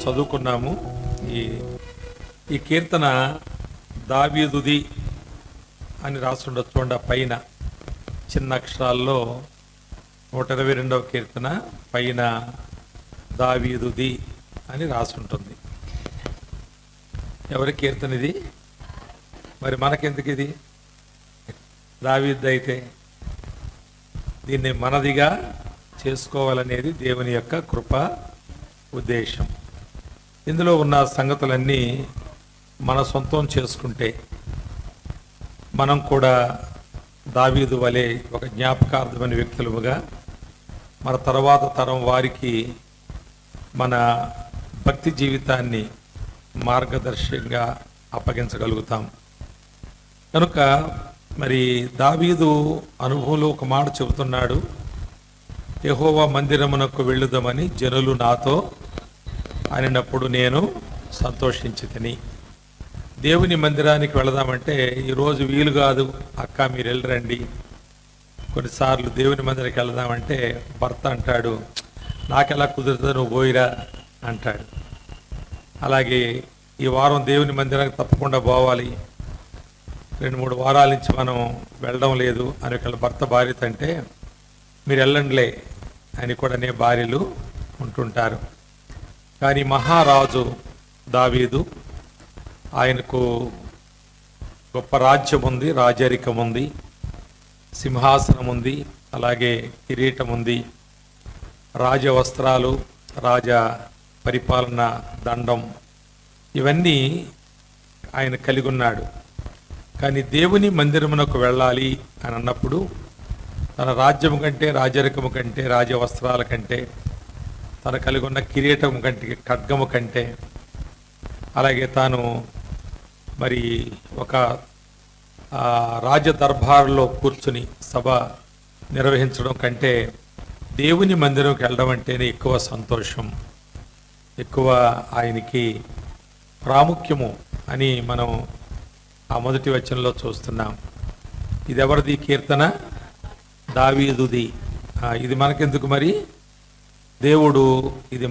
చదువుకున్నాము. ఈ ఈ కీర్తన దావీదుది అని రాస్తుండొచ్చు. చూడండి, ఆ పైన చిన్న అక్షరాల్లో 122వ కీర్తన పైన దావీదుది అని రాసుంటుంది. ఎవరి కీర్తన ఇది? మరి మనకెందుకు ఇది? దావీదు అయితే దీన్ని మనదిగా చేసుకోవాలనేది దేవుని యొక్క కృప ఉద్దేశం. ఇందులో ఉన్న సంగతులన్నీ మన సొంతం చేసుకుంటే మనం కూడా దావీదు వలె ఒక జ్ఞాపకార్థమైన వ్యక్తులుగా మన తర్వాత తరం వారికి మన భక్తి జీవితాన్ని మార్గదర్శకంగా అప్పగించగలుగుతాం. కనుక మరి దావీదు అనుభవంలో ఒక మాట చెబుతున్నాడు, యెహోవా మందిరమునకు వెళ్ళుదామని జనులు నాతో అనినప్పుడు నేను సంతోషించితిని. దేవుని మందిరానికి వెళదామంటే ఈరోజు వీలు కాదు అక్క, మీరు వెళ్ళరండి. కొన్నిసార్లు దేవుని మందిరానికి వెళదామంటే భర్త అంటాడు, నాకెలా కుదురుతుంది, నువ్వు పోయిరా అంటాడు. అలాగే ఈ వారం దేవుని మందిరానికి తప్పకుండా పోవాలి, 2-3 వారాల నుంచి మనం వెళ్ళడం లేదు అని ఒకళ్ళ భర్త భార్యత అంటే మీరు వెళ్ళండిలే అని కూడా అనే భార్యలు ఉంటుంటారు. కానీ మహారాజు దావీదు, ఆయనకు గొప్ప రాజ్యం ఉంది, రాజరికం ఉంది, సింహాసనం ఉంది, అలాగే కిరీటం ఉంది, రాజవస్త్రాలు, రాజ పరిపాలన దండం, ఇవన్నీ ఆయన కలిగి ఉన్నాడు. కానీ దేవుని మందిరమునకు వెళ్ళాలి అని అన్నప్పుడు తన రాజ్యము కంటే, రాజరికము కంటే, రాజవస్త్రాల కంటే, తన కలిగి ఉన్న కిరీటము కంటే, ఖడ్గము కంటే, అలాగే తాను మరి ఒక రాజదర్బారులో కూర్చుని సభ నిర్వహించడం కంటే దేవుని మందిరంకి వెళ్ళడం అంటేనే ఎక్కువ సంతోషం, ఎక్కువ ఆయనకి ప్రాముఖ్యము అని మనం ఆ మొదటి వచనంలో చూస్తున్నాం. ఇది ఎవరిది కీర్తన? దావీదుది. ఇది మనకెందుకు మరి? దేవుడు ఇది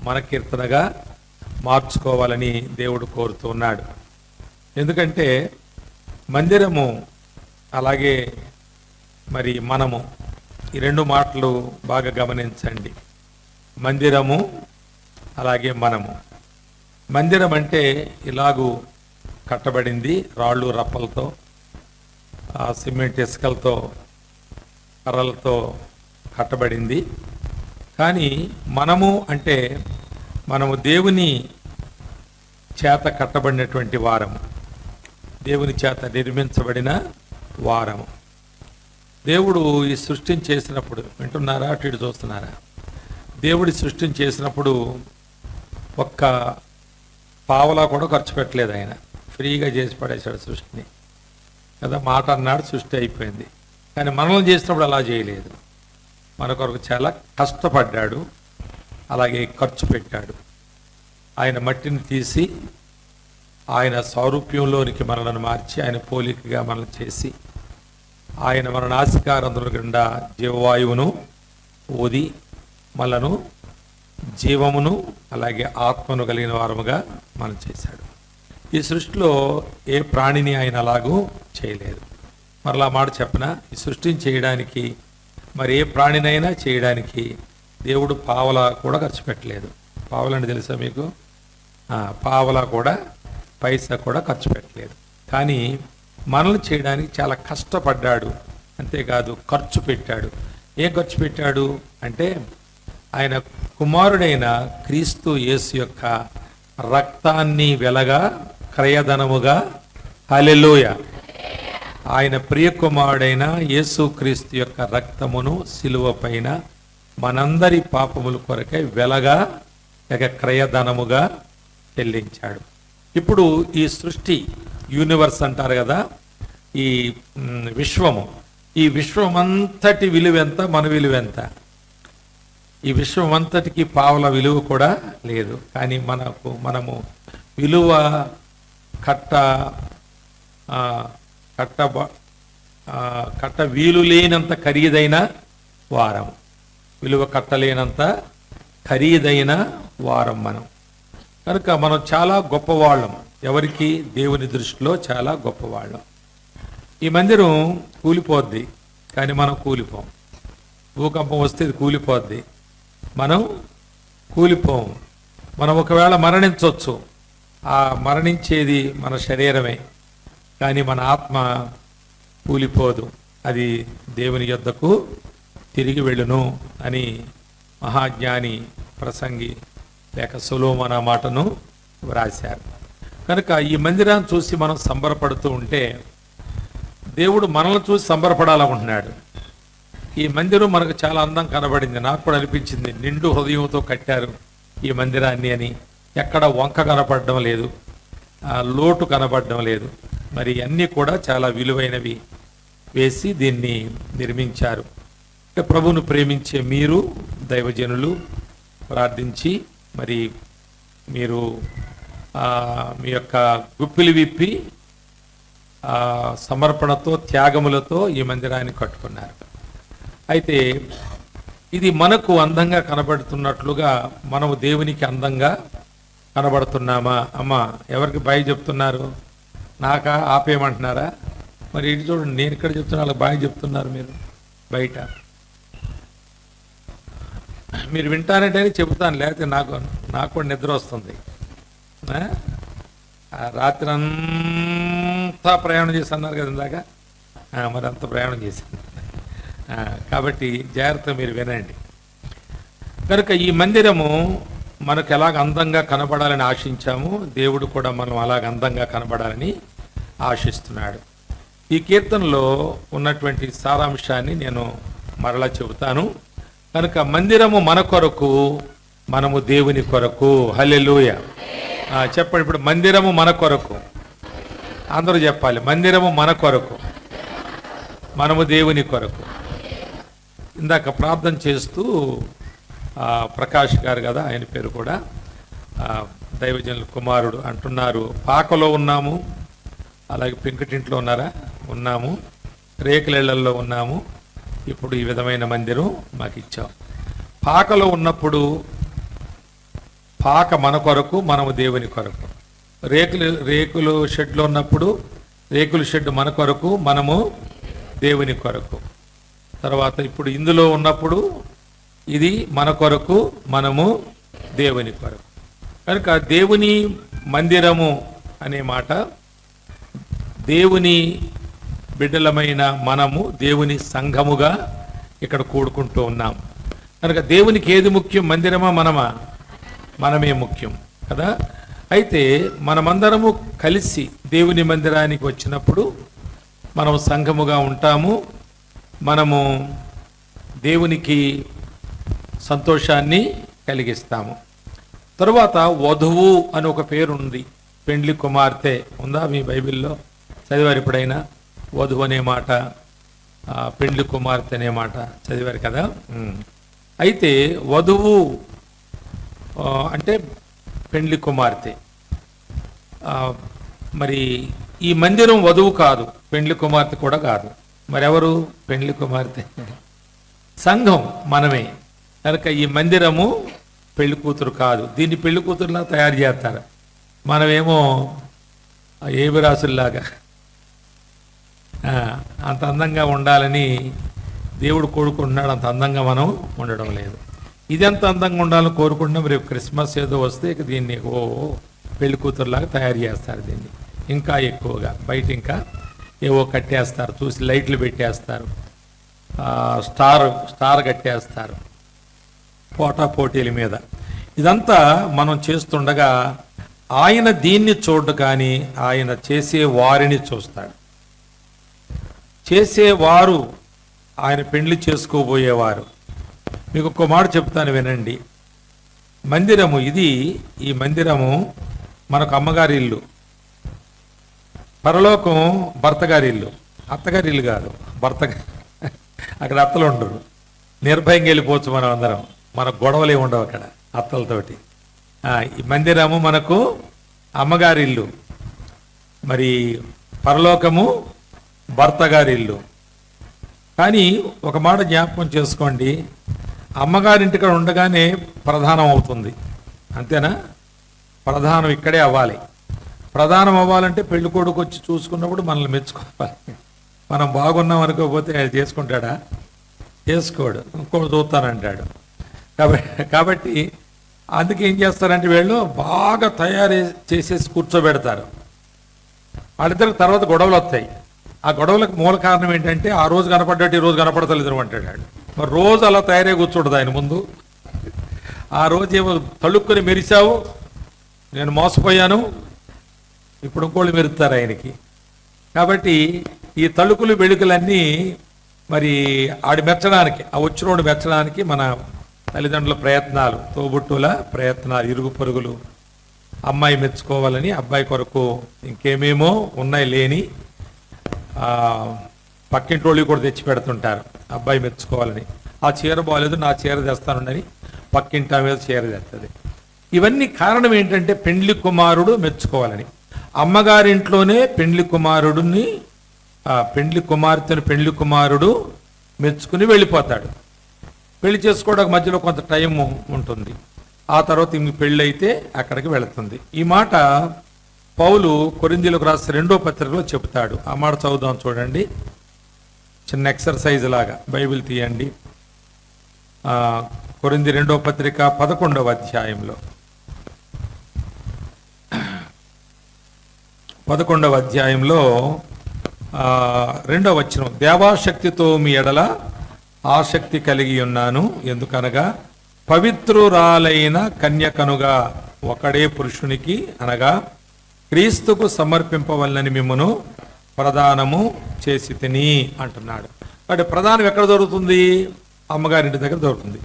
మన కీర్తనగా మార్చుకోవాలని దేవుడు కోరుతూ ఉన్నాడు. ఎందుకంటే మందిరము అలాగే మరి మనము, ఈ 2 మాటలు బాగా గమనించండి. మందిరము అలాగే మనము. మందిరం అంటే ఇలాగూ కట్టబడింది, రాళ్ళు రప్పలతో, సిమెంట్ ఇసుకలతో, కర్రలతో కట్టబడింది. కానీ మనము అంటే మనము దేవుని చేత కట్టబడినటువంటి వారము, దేవుని చేత నిర్మించబడిన వారము. దేవుడు ఈ సృష్టిని చేసినప్పుడు, వింటున్నారా అటు ఇటు చూస్తున్నారా? దేవుడి సృష్టిని చేసినప్పుడు ఒక్క పావలా కూడా ఖర్చు పెట్టలేదు. ఆయన ఫ్రీగా చేసి పడేశాడు సృష్టిని కదా. మాట అన్నాడు, సృష్టి అయిపోయింది. కానీ మనల్ని చేసినప్పుడు అలా చేయలేదు. మన కొరకు చాలా కష్టపడ్డాడు, అలాగే ఖర్చు పెట్టాడు. ఆయన మట్టిని తీసి ఆయన సారూప్యంలోనికి మనలను మార్చి, ఆయన పోలికగా మనల్ని చేసి, ఆయన మన నాసికారంధ్రుల గుండా జీవవాయువును ఊది మనను జీవమును అలాగే ఆత్మను కలిగిన వారముగా మనం చేశాడు. ఈ సృష్టిలో ఏ ప్రాణిని ఆయన అలాగూ చేయలేదు. మరలా మాట చెప్పిన, ఈ సృష్టిని చేయడానికి మరి ఏ ప్రాణినైనా చేయడానికి దేవుడు పావలా కూడా ఖర్చు పెట్టలేదు. పావలని తెలుసా మీకు? పావలా కూడా, పైసా కూడా ఖర్చు పెట్టలేదు. కానీ మనల్ని చేయడానికి చాలా కష్టపడ్డాడు. అంతేకాదు ఖర్చు పెట్టాడు. ఏం ఖర్చు పెట్టాడు అంటే ఆయన కుమారుడైన క్రీస్తు యేసు యొక్క రక్తాన్ని వెలగా క్రయధనముగా, హల్లెలూయా, ఆయన ప్రియ కుమారుడైన యేసు క్రీస్తు యొక్క రక్తమును సిలువ పైన మనందరి పాపముల కొరకై వెలగా లేక క్రయధనముగా చెల్లించాడు. ఇప్పుడు ఈ సృష్టి, యూనివర్స్ అంటారు కదా, ఈ విశ్వము, ఈ విశ్వమంతటి విలువ ఎంత? మన విలువ ఎంత? ఈ విశ్వం అంతటికి పావుల విలువ కూడా లేదు. కానీ మనము విలువ కట్ట వీలు లేనంత ఖరీదైన వారం, విలువ కట్టలేనంత ఖరీదైన వారం మనం. కనుక మనం చాలా గొప్పవాళ్ళం. ఎవరికి? దేవుని దృష్టిలో చాలా గొప్పవాళ్ళం. ఈ మందిరం కూలిపోద్ది, కానీ మనం కూలిపోం. భూకంపం వస్తే ఇది కూలిపోద్ది, మనం కూలిపోం. మనం ఒకవేళ మరణించవచ్చు, ఆ మరణించేది మన శరీరమే, కానీ మన ఆత్మ కూలిపోదు. అది దేవుని యొద్దకు తిరిగి వెళ్ళును అని మహాజ్ఞాని ప్రసంగి లేక సొలొమోను ఆ మాటను వ్రాశారు. కనుక ఈ మందిరాన్ని చూసి మనం సంబరపడుతూ ఉంటే దేవుడు మనల్ని చూసి సంబరపడాలనుకుంటున్నాడు. ఈ మందిరం మనకు చాలా అందం కనబడింది. నాకు కూడా అనిపించింది, నిండు హృదయంతో కట్టారు ఈ మందిరాన్ని అని. ఎక్కడ వంక కనపడడం లేదు, లోటు కనపడడం లేదు. మరి అన్నీ కూడా చాలా విలువైనవి వేసి దీన్ని నిర్మించారు. ప్రభువును ప్రేమించే మీరు దైవజనులు ప్రార్థించి మరి మీరు మీ యొక్క గుప్పిలి విప్పి సమర్పణతో త్యాగములతో ఈ మందిరాన్ని కట్టుకున్నారు. అయితే ఇది మనకు అందంగా కనబడుతున్నట్లుగా మనము దేవునికి అందంగా కనబడుతున్నామా? అమ్మ ఎవరికి బాయ్ చెప్తున్నారు? నాకా ఆపేయమంటున్నారా? మరి ఇటు చూడండి, నేను ఇక్కడ చెప్తున్నా, వాళ్ళకి బాయ్ చెప్తున్నారు మీరు బయట. మీరు వింటానంటే చెబుతాను, లేకపోతే నాకు కూడా నిద్ర వస్తుంది. రాత్రి అంతా ప్రయాణం చేసి అన్నారు కదా ఇందాక, మరి అంత ప్రయాణం చేశాను కాబట్టి జాగ్రత్తగా మీరు వినండి. కనుక ఈ మందిరము మనకు ఎలాగ అందంగా కనబడాలని ఆశించాము, దేవుడు కూడా మనం అలాగ అందంగా కనబడాలని ఆశిస్తున్నాడు. ఈ కీర్తనలో ఉన్నటువంటి సారాంశాన్ని నేను మరలా చెబుతాను. కనుక మందిరము మన కొరకు, మనము దేవుని కొరకు. హల్లెలూయా చెప్పండి. ఇప్పుడు మందిరము మన కొరకు, అందరూ చెప్పాలి. మందిరము మన కొరకు, మనము దేవుని కొరకు. ఇందాక ప్రార్థన చేస్తూ ప్రకాష్ గారు కదా, ఆయన పేరు కూడా దైవజనుల కుమారుడు అంటున్నారు, పాకలో ఉన్నాము, అలాగే పెంకుటింట్లో ఉన్నాము, రేకులెళ్లల్లో ఉన్నాము, ఇప్పుడు ఈ విధమైన మందిరం మాకు ఇచ్చాం. పాకలో ఉన్నప్పుడు పాక మన కొరకు, మనము దేవుని కొరకు. రేకులు షెడ్లో ఉన్నప్పుడు రేకుల షెడ్ మన కొరకు, మనము దేవుని కొరకు. తర్వాత ఇప్పుడు ఇందులో ఉన్నప్పుడు ఇది మన కొరకు, మనము దేవుని కొరకు. కనుక దేవుని మందిరము అనే మాట, దేవుని బిడ్డలమైన మనము దేవుని సంఘముగా ఇక్కడ కూడుకుంటూ ఉన్నాం. కనుక దేవునికి ఏది ముఖ్యం? మందిరమా మనమా? మనమే ముఖ్యం కదా. అయితే మనమందరము కలిసి దేవుని మందిరానికి వచ్చినప్పుడు మనం సంఘముగా ఉంటాము, మనము దేవునికి సంతోషాన్ని కలిగిస్తాము. తరువాత వధువు అని ఒక పేరు ఉంది, పెండ్లి కుమార్తె ఉందా మీ బైబిల్లో? చదివారు ఎప్పుడైనా? వధువు అనే మాట, పెండ్లి కుమార్తె అనే మాట చదివారు కదా. అయితే వధువు అంటే పెండ్లి కుమార్తె. మరి ఈ మందిరం వధువు కాదు, పెండ్లి కుమార్తె కూడా కాదు. మరెవరు పెండ్లి కుమార్తె? సంఘం, మనమే. కనుక ఈ మందిరము పెళ్లి కూతురు కాదు, దీన్ని పెళ్లి కూతురులా తయారు చేస్తారు. మనమేమో ఏబిరాసుల్లాగా అంత అందంగా ఉండాలని దేవుడు కోరుకుంటున్నాడు, అంత అందంగా మనం ఉండడం లేదు. ఇది ఎంత అందంగా ఉండాలని కోరుకుంటున్నాం. రేపు క్రిస్మస్ ఏదో వస్తే దీన్ని పెళ్లి కూతురులాగా తయారు చేస్తారు. దీన్ని ఇంకా ఎక్కువగా బయట ఇంకా ఏవో కట్టేస్తారు, చూసి లైట్లు పెట్టేస్తారు, స్టార్ కట్టేస్తారు పోటీల మీద. ఇదంతా మనం చేస్తుండగా ఆయన దీన్ని చూడడు, కానీ ఆయన చేసే వారిని చూస్తాడు. చేసేవారు ఆయన పెండ్లి చేసుకోబోయేవారు. మీకు ఒక్క మాట చెప్తాను వినండి. మందిరము ఇది, ఈ మందిరము మనకు అమ్మగారి ఇల్లు, పరలోకం భర్తగారి ఇల్లు. అత్తగారి ఇల్లు కాదు, అక్కడ అత్తలు ఉండరు, నిర్భయంగా వెళ్ళిపోవచ్చు మనం అందరం. మనకు గొడవలే ఉండవు అక్కడ అత్తలతోటి. ఈ మందిరము మనకు అమ్మగారి ఇల్లు, మరి పరలోకము భర్తగారి ఇల్లు. కానీ ఒక మాట జ్ఞాపకం చేసుకోండి, అమ్మగారింటికాడ ఉండగానే ప్రధానం అవుతుంది, అంతేనా? ప్రధానం ఇక్కడే అవ్వాలి. ప్రధానం అవ్వాలంటే పెళ్లి కొడుకు వచ్చి చూసుకున్నప్పుడు మనల్ని మెచ్చుకోవాలి. మనం బాగున్నాం అనుకోకపోతే చేసుకుంటాడా? చేసుకోడు, ఇంకోటి చూస్తానంటాడు. కాబట్టి అందుకే ఏం చేస్తారంటే వీళ్ళు బాగా తయారు చేసేసి కూర్చోబెడతారు. వాళ్ళిద్దరికి తర్వాత గొడవలు వస్తాయి. ఆ గొడవలకు మూల కారణం ఏంటంటే ఆ రోజు కనపడ్డట్టు ఈ రోజు కనపడతలేదు అంటాడు. మరి రోజు అలా తయారై కూర్చోడదు ఆయన ముందు. ఆ రోజు ఏమో తళుక్కుని మెరిశావు, నేను మోసపోయాను, ఇప్పుడు ఇంకోళ్ళు మెరుస్తారు ఆయనకి. కాబట్టి ఈ తళుకులు వెలుగులన్నీ మరి ఆడి మెచ్చడానికి, ఆ వచ్చినోడు మెచ్చడానికి మన తల్లిదండ్రుల ప్రయత్నాలు, తోబుట్టుల ప్రయత్నాలు, ఇరుగు పొరుగులు అమ్మాయి మెచ్చుకోవాలని అబ్బాయి కొరకు ఇంకేమేమో ఉన్నాయి లేని పక్కింటోళ్ళు కూడా తెచ్చి పెడుతుంటారు అబ్బాయి మెచ్చుకోవాలని. ఆ చీర బాగాలేదు, నా చీర తెస్తానుండని పక్కింటి మీద చీర తెస్తుంది. ఇవన్నీ కారణం ఏంటంటే పెండ్లి కుమారుడు మెచ్చుకోవాలని. అమ్మగారింట్లోనే పెండ్లి కుమారుడిని, పెండ్లి కుమార్తెను పెండ్లి కుమారుడు మెచ్చుకుని వెళ్ళిపోతాడు. పెళ్లి చేసుకోవడానికి మధ్యలో కొంత టైం ఉంటుంది. ఆ తర్వాత ఇంక పెళ్ళి అయితే అక్కడికి వెళుతుంది. ఈ మాట పౌలు కొరింథీయులకు రాసిన 2వ పత్రికలో చెబుతాడు. ఆ మాట చదువుదాం చూడండి, చిన్న ఎక్సర్సైజ్ లాగా. బైబిల్ తీయండి. కొరింథీ 2వ పత్రిక 11వ అధ్యాయంలో 11వ అధ్యాయంలో 2వ వచనం, దేవాశక్తితో మీ ఎడల ఆసక్తి కలిగి ఉన్నాను, ఎందుకనగా పవిత్రురాలైన కన్యకనుగా ఒకడే పురుషునికి అనగా క్రీస్తుకు సమర్పింపవల్లని మిమ్మును ప్రదానము చేసి తిని అంటున్నాడు. కాబట్టి ప్రధానం ఎక్కడ దొరుకుతుంది? అమ్మగారింటి దగ్గర దొరుకుతుంది.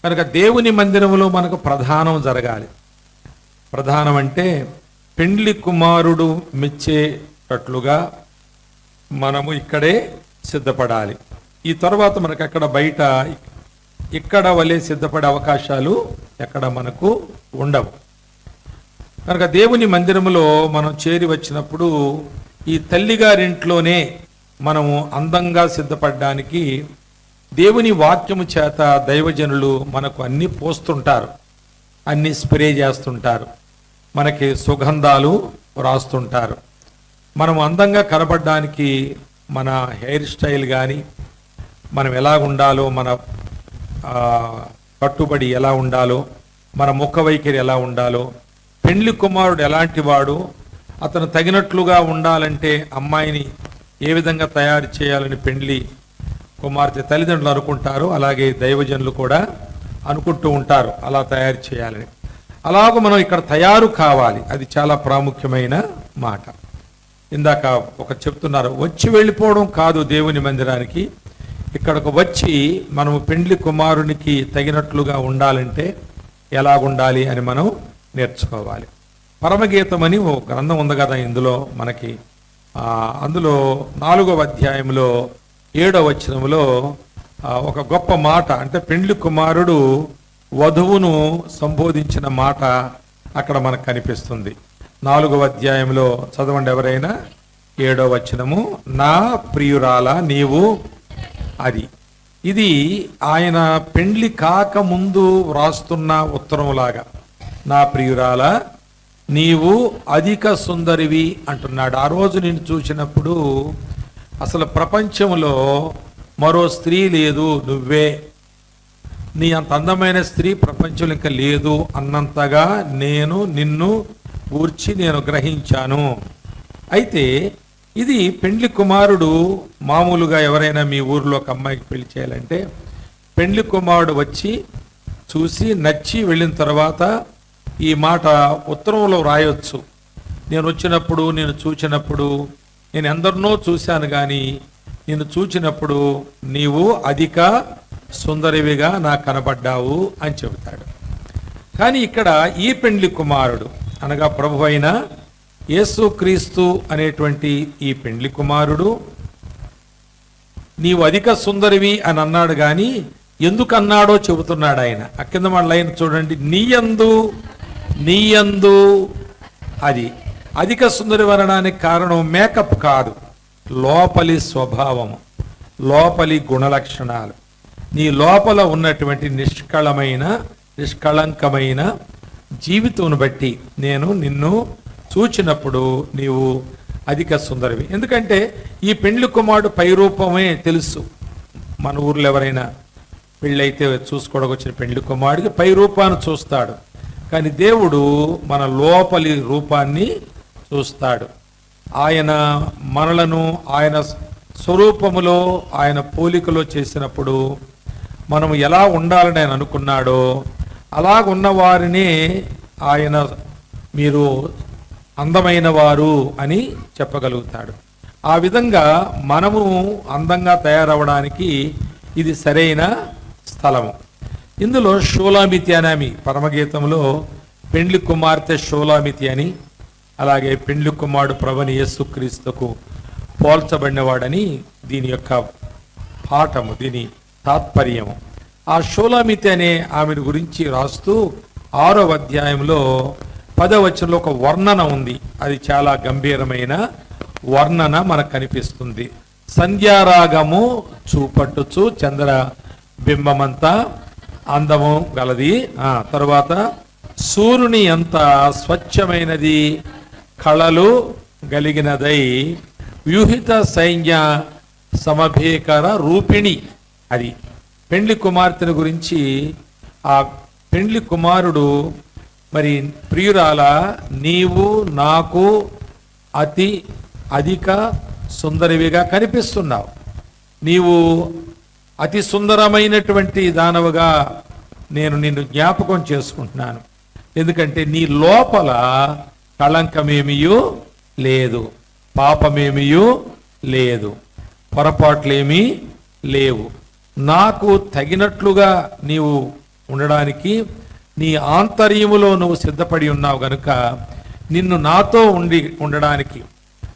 కనుక దేవుని మందిరంలో మనకు ప్రధానం జరగాలి. ప్రధానం అంటే పెండ్లి కుమారుడు మెచ్చేటట్లుగా మనము ఇక్కడే సిద్ధపడాలి. ఈ తర్వాత మనకు అక్కడ బయట ఇక్కడ వలె సిద్ధపడే అవకాశాలు ఎక్కడ మనకు ఉండవు. కనుక దేవుని మందిరములో మనం చేరి వచ్చినప్పుడు ఈ తల్లిగారింట్లోనే మనము అందంగా సిద్ధపడడానికి దేవుని వాక్యము చేత దైవజనులు మనకు అన్ని పోస్తుంటారు, అన్ని స్ప్రే చేస్తుంటారు, మనకి సుగంధాలు రాస్తుంటారు. మనం అందంగా కనపడడానికి మన హెయిర్ స్టైల్ కానీ, మనం ఎలా ఉండాలో, మన కట్టుబడి ఎలా ఉండాలో, మన ముఖ వైఖరి ఎలా ఉండాలో, పెండ్లి కుమారుడు ఎలాంటి వాడు, అతను తగినట్లుగా ఉండాలంటే అమ్మాయిని ఏ విధంగా తయారు చేయాలని పెండ్లి కుమార్తె తల్లిదండ్రులు అనుకుంటారు, అలాగే దైవజనులు కూడా అనుకుంటూ ఉంటారు అలా తయారు చేయాలని. అలాగ మనం ఇక్కడ తయారు కావాలి. అది చాలా ప్రాముఖ్యమైన మాట. ఇందాక ఒక చెప్తున్నారు, వచ్చి వెళ్ళిపోవడం కాదు దేవుని మందిరానికి. ఇక్కడకు వచ్చి మనము పెండ్లి కుమారునికి తగినట్లుగా ఉండాలంటే ఎలాగుండాలి అని మనం నేర్చుకోవాలి. పరమగీతం అని ఓ గ్రంథం ఉంది కదా ఇందులో మనకి. అందులో 4వ అధ్యాయంలో 7వ వచనంలో ఒక గొప్ప మాట, అంటే పెండ్లి కుమారుడు వధువును సంబోధించిన మాట అక్కడ మనకు కనిపిస్తుంది. 4వ అధ్యాయంలో చదవండి ఎవరైనా. 7వ వచనము, నా ప్రియురాల నీవు, అది ఇది ఆయన పెండ్లి కాక ముందు వ్రాస్తున్న ఉత్తరంలాగా, నా ప్రియురాల నీవు అధిక సుందరివి అంటున్నాడు. ఆ రోజు నేను చూసినప్పుడు అసలు ప్రపంచంలో మరో స్త్రీ లేదు, నువ్వే, నీ అంత అందమైన స్త్రీ ప్రపంచంలో ఇంకా లేదు అన్నంతగా నేను నిన్ను గూర్చి నేను గ్రహించాను. అయితే ఇది పెండ్లి కుమారుడు మామూలుగా ఎవరైనా మీ ఊర్లో ఒక అమ్మాయికి పెళ్లి చేయాలంటే పెండ్లి కుమారుడు వచ్చి చూసి నచ్చి వెళ్ళిన తర్వాత ఈ మాట ఉత్తరంలో రాయొచ్చు. నేను వచ్చినప్పుడు, నేను చూచినప్పుడు, నేను ఎందరినో చూశాను కానీ నేను చూచినప్పుడు నీవు అధిక సుందరివిగా నాకు కనబడ్డావు అని చెబుతాడు. కానీ ఇక్కడ ఈ పెండ్లి కుమారుడు అనగా ప్రభు అయిన యేసుక్రీస్తు అనేటువంటి ఈ పెండ్లి కుమారుడు నీవు అధిక సుందరివి అని అన్నాడు. కానీ ఎందుకు అన్నాడో చెబుతున్నాడు ఆయన. ఆ కింద మన లైన్ చూడండి, నీయందు అది అధిక సుందరి అనడానికి కారణం మేకప్ కాదు, లోపలి స్వభావము, లోపలి గుణలక్షణాలు, నీ లోపల ఉన్నటువంటి నిష్కళంకమైన జీవితం బట్టి నేను నిన్ను చూచినప్పుడు నీవు అధిక సుందరివి. ఎందుకంటే ఈ పెండ్లి కుమారుడు పై రూపమే తెలుసు. మన ఊర్లో ఎవరైనా పెళ్ళైతే చూసుకోవడానికి వచ్చిన పెండ్లి కుమారుడికి పై రూపాన్ని చూస్తాడు, కానీ దేవుడు మన లోపలి రూపాన్ని చూస్తాడు. ఆయన మనలను ఆయన స్వరూపములో ఆయన పోలికలో చేసినప్పుడు మనము ఎలా ఉండాలని ఆయన అనుకున్నాడో అలాగున్న వారిని ఆయన మీరు అందమైన వారు అని చెప్పగలుగుతాడు. ఆ విధంగా మనము అందంగా తయారవడానికి ఇది సరైన స్థలము. ఇందులో షూలామితి అని ఆమె పరమగీతంలో పెండ్లి కుమార్తె షూలామితి అని, అలాగే పెండ్లి కుమారుడు ప్రభుని యేసుక్రీస్తుకు పోల్చబడినవాడని దీని యొక్క పాఠము, దీని తాత్పర్యము. ఆ షూలామితి అనే ఆమెను గురించి రాస్తూ 6వ అధ్యాయంలో 10వ వచనంలో ఒక వర్ణన ఉంది. అది చాలా గంభీరమైన వర్ణన మనకు కనిపిస్తుంది. సంధ్యారాగము చూపట్టుచు చంద్ర బింబమంతా అందము గలది. తరువాత సూర్యుని ఎంత స్వచ్ఛమైనది, కళలు గలిగినదై వ్యూహిత సైన్య సమభీకర రూపిణి. అది పెండ్లి కుమార్తెను గురించి ఆ పెండ్లి కుమారుడు మరి ప్రియురాల నీవు నాకు అతి అధిక సుందరివిగా కనిపిస్తున్నావు, నీవు అతి సుందరమైనటువంటి దానవుగా నేను నిన్ను జ్ఞాపకం చేసుకుంటున్నాను. ఎందుకంటే నీ లోపల కళంకమేమియూ లేదు, పాపమేమియూ లేదు, పొరపాట్లేమీ లేవు. నాకు తగినట్లుగా నీవు ఉండడానికి నీ ఆంతర్యములో నువ్వు సిద్ధపడి ఉన్నావు గనుక నిన్ను నాతో ఉండడానికి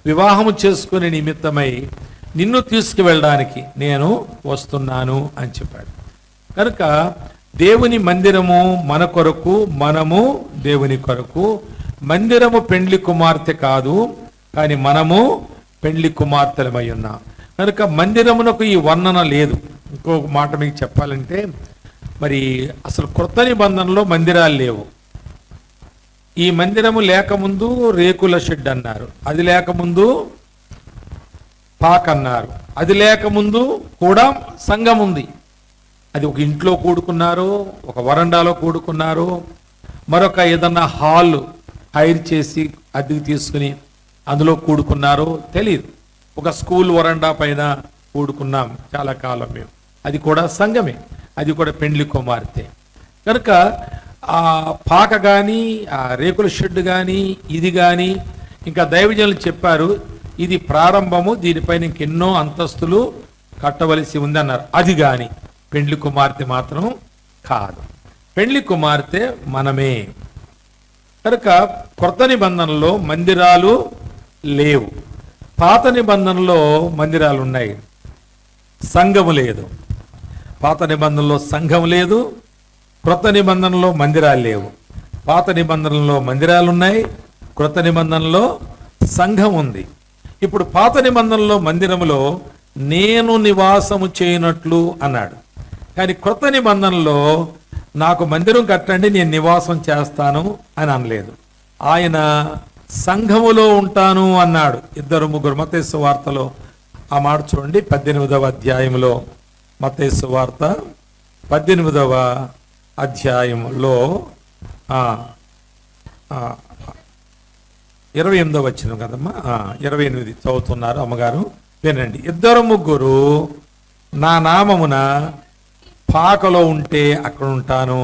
వివాహము చేసుకునే నిమిత్తమై నిన్ను తీసుకువెళ్ళడానికి నేను వస్తున్నాను అని చెప్పాడు. కనుక దేవుని మందిరము మన కొరకు, మనము దేవుని కొరకు. మందిరము పెండ్లి కుమార్తె కాదు, కానీ మనము పెండ్లి కుమార్తెలమై ఉన్నాం. కనుక మందిరమునకు ఈ వర్ణన లేదు. ఇంకొక మాట మీకు చెప్పాలంటే, మరి అసలు క్రొత్త నిబంధనలో మందిరాలు లేవు. ఈ మందిరము లేకముందు రేకుల షెడ్ అన్నారు, అది లేకముందు పాక్ అన్నారు, అది లేకముందు కూడా సంఘం ఉంది. అది ఒక ఇంట్లో కూడుకున్నారు, ఒక వరండాలో కూడుకున్నారు, మరొక ఏదన్నా హాల్ హైర్ చేసి అద్దెకు తీసుకుని అందులో కూడుకున్నారు తెలియదు. ఒక స్కూల్ వరండా పైన కూడుకున్నాం చాలా కాలం మేము, అది కూడా సంఘమే, అది కూడా పెండ్లి కుమార్తె. కనుక ఆ పాక కానీ ఆ రేకుల షెడ్ కానీ ఇది కానీ, ఇంకా దైవజనులు చెప్పారు ఇది ప్రారంభము, దీనిపైన ఇంకెన్నో అంతస్తులు కట్టవలసి ఉంది అన్నారు. అది కానీ పెండ్లి కుమార్తె మాత్రం కాదు. పెండ్లి కుమార్తె మనమే. కనుక కొత్త నిబంధనలో మందిరాలు లేవు, పాత నిబంధనలో మందిరాలు ఉన్నాయి, సంఘము లేదు. పాత నిబంధనలో సంఘం లేదు, క్రొత్త నిబంధనలో మందిరాలు లేవు. పాత నిబంధనలో మందిరాలు ఉన్నాయి, క్రొత్త నిబంధనలో సంఘం ఉంది. ఇప్పుడు పాత నిబంధనలో మందిరములో నేను నివాసము చేయనట్లు అన్నాడు, కానీ క్రొత్త నిబంధనలో నాకు మందిరం కట్టండి నేను నివాసం చేస్తాను అని అనలేదు. ఆయన సంఘములో ఉంటాను అన్నాడు. 2-3 మత్తయి సువార్తలో ఆ మాట చూడండి. 18వ అధ్యాయంలో, మత్తయి సువార్త 18వ అధ్యాయంలో 28వ వచనం కదమ్మా, 28 చదువుతున్నారు అమ్మగారు, వినండి. 2-3 నా నామమున పాకలో ఉంటే అక్కడ ఉంటాను,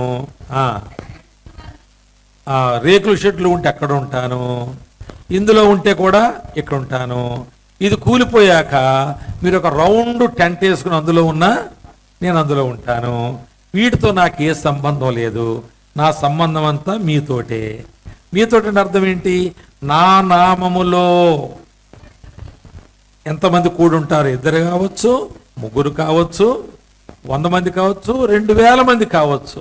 రేకుల షెడ్లు ఉంటే అక్కడ ఉంటాను, ఇందులో ఉంటే కూడా ఇక్కడ ఉంటాను. ఇది కూలిపోయాక మీరు ఒక రౌండ్ టెంట్ వేసుకుని అందులో ఉన్నా నేను అందులో ఉంటాను. వీటితో నాకు ఏ సంబంధం లేదు, నా సంబంధం అంతా మీతోటే. మీతోటి అర్థం ఏంటి? నా నామములో ఎంతమంది కూడి ఉంటారు? 2 కావచ్చు, 3 కావచ్చు, 100 మంది కావచ్చు, 2000 మంది కావచ్చు.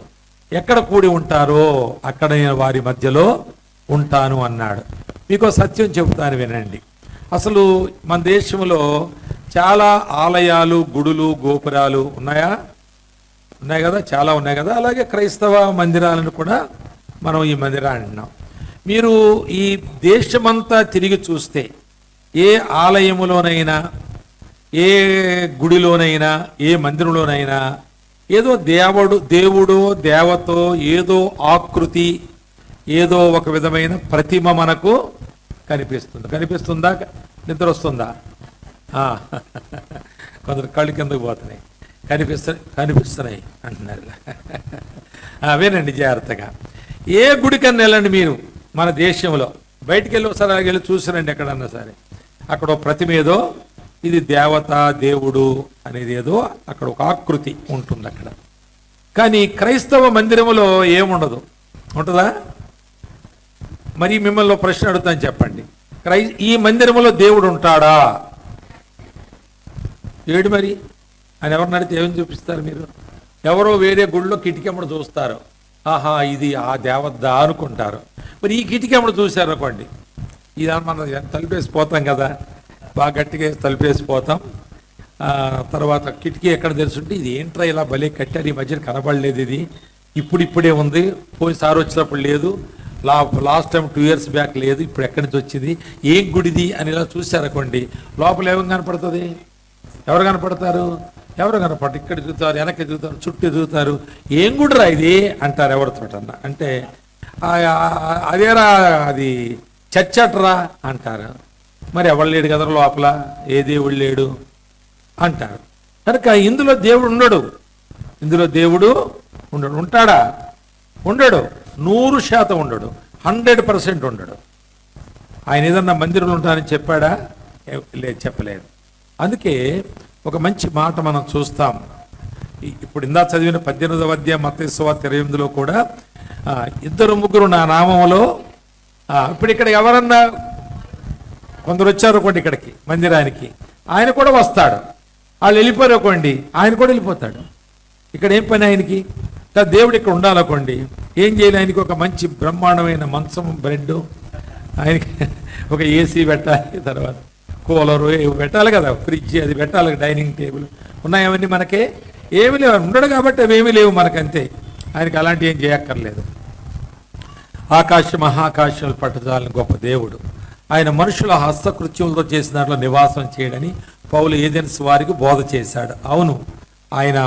ఎక్కడ కూడి ఉంటారో అక్కడ నేను వారి మధ్యలో ఉంటాను అన్నాడు. మీకు సత్యం చెబుతాను వినండి. అసలు మన దేశంలో చాలా ఆలయాలు, గుడులు, గోపురాలు ఉన్నాయి కదా, చాలా ఉన్నాయి కదా. అలాగే క్రైస్తవ మందిరాలను కూడా మనం ఈ మందిరాన్ని అంటున్నాం. మీరు ఈ దేశమంతా తిరిగి చూస్తే ఏ ఆలయములోనైనా, ఏ గుడిలోనైనా, ఏ మందిరంలోనైనా ఏదో దేవుడో దేవతో ఏదో ఆకృతి, ఏదో ఒక విధమైన ప్రతిమ మనకు కనిపిస్తుందా? నిద్ర వస్తుందా? కొందరు కళ్ళు కిందకు పోతున్నాయి. కనిపిస్తున్నాయి అంటున్నారు. అవేనండి జాగ్రత్తగా. ఏ గుడికన్నా వెళ్ళండి మీరు మన దేశంలో, బయటికి వెళ్ళి ఒకసారి అలాగ వెళ్ళి చూసిరండి ఎక్కడన్నా సరే, అక్కడ ఒక ప్రతిమ ఏదో, ఇది దేవత దేవుడు అనేది ఏదో అక్కడ ఒక ఆకృతి ఉంటుంది అక్కడ. కానీ క్రైస్తవ మందిరములో ఏముండదు, ఉంటుందా? మరి మిమ్మల్ని ప్రశ్న అడుగుతాను, చెప్పండి. ఈ మందిరములో దేవుడు ఉంటాడా? ఏడు మరి అని ఎవరిని అడిగితే ఏమని చూపిస్తారు మీరు? ఎవరో వేరే గుడిలో కిటికమ్మడు చూస్తారు, ఆహా ఇది ఆ దేవద్దా అనుకుంటారు. మరి ఈ కిటికమ్మడు చూశారు అనుకోండి, ఇదాన్ని మనం తలుపేసిపోతాం కదా, బాగా గట్టిగా తలుపేసిపోతాం. తర్వాత కిటికీ ఎక్కడ తెలుసుంటే ఇది ఏంట్రా ఇలా భలే కట్టారు, ఈ మధ్యన కనబడలేదు, ఇది ఇప్పుడే ఉంది, పోయినసారి వచ్చినప్పుడు లేదు, లాస్ట్ టైం 2 years బ్యాక్ లేదు, ఇప్పుడు ఎక్కడి నుంచి వచ్చింది, ఏం గుడిది అని ఇలా చూశారనుకోండి, లోపల ఏమో కనపడుతుంది? ఎవరు కనపడతారు? ఎవరు కనపడతారు? ఇక్కడ దిగుతారు, వెనక్కి దిగుతారు, చుట్టూ దిగుతారు. ఏం గుడిరా ఇది అంటారు ఎవరితోటన్నా. అంటే అదేరా అది చచ్చట్రా అంటారు. మరి ఎవరు లేడు కదా లోపల, ఏ దేవుడు లేడు అంటారు. కనుక ఇందులో దేవుడు ఉండడు. ఉంటాడా? ఉండడు. 100% ఉండడు, 100% ఉండడు. ఆయన ఏదన్నా మందిరంలో ఉంటానని చెప్పాడా? లేదు, చెప్పలేదు. అందుకే ఒక మంచి మాట మనం చూస్తాం. ఇప్పుడు ఇందా చదివిన 18వ అధ్యాయం మత్తయి సువార్త 28లో కూడా 2-3 నా నామములో, ఇప్పుడు ఇక్కడ ఎవరన్నా కొందరు వచ్చారు అనుకోండి ఇక్కడికి మందిరానికి, ఆయన కూడా వస్తాడు. వాళ్ళు వెళ్ళిపోయారు అనుకోండి, ఆయన కూడా వెళ్ళిపోతాడు. ఇక్కడ ఏం పని ఆయనకి? దేవుడు ఇక్కడ ఉండాలనుకోండి, ఏం చేయాలి? ఆయనకి ఒక మంచి బ్రహ్మాండమైన మంచం, బ్రెడ్, ఆయనకి ఒక ఏసీ పెట్టాలి, తర్వాత కూలరు పెట్టాలి కదా, ఫ్రిడ్జ్ అది పెట్టాలి, డైనింగ్ టేబుల్ ఉన్నాయవన్నీ మనకే ఏమీ లేవు. ఉండడు కాబట్టి అవేమీ లేవు మనకంతే. ఆయనకి అలాంటి ఏం చేయక్కర్లేదు. ఆకాశం మహాకాశాలు పట్టుదలని గొప్ప దేవుడు. ఆయన మనుషుల హస్తకృత్యములతో చేసిన దాంట్లో నివాసం చేయడని పౌలు ఏథెన్స్ వారికి బోధ చేశాడు. అవును, ఆయన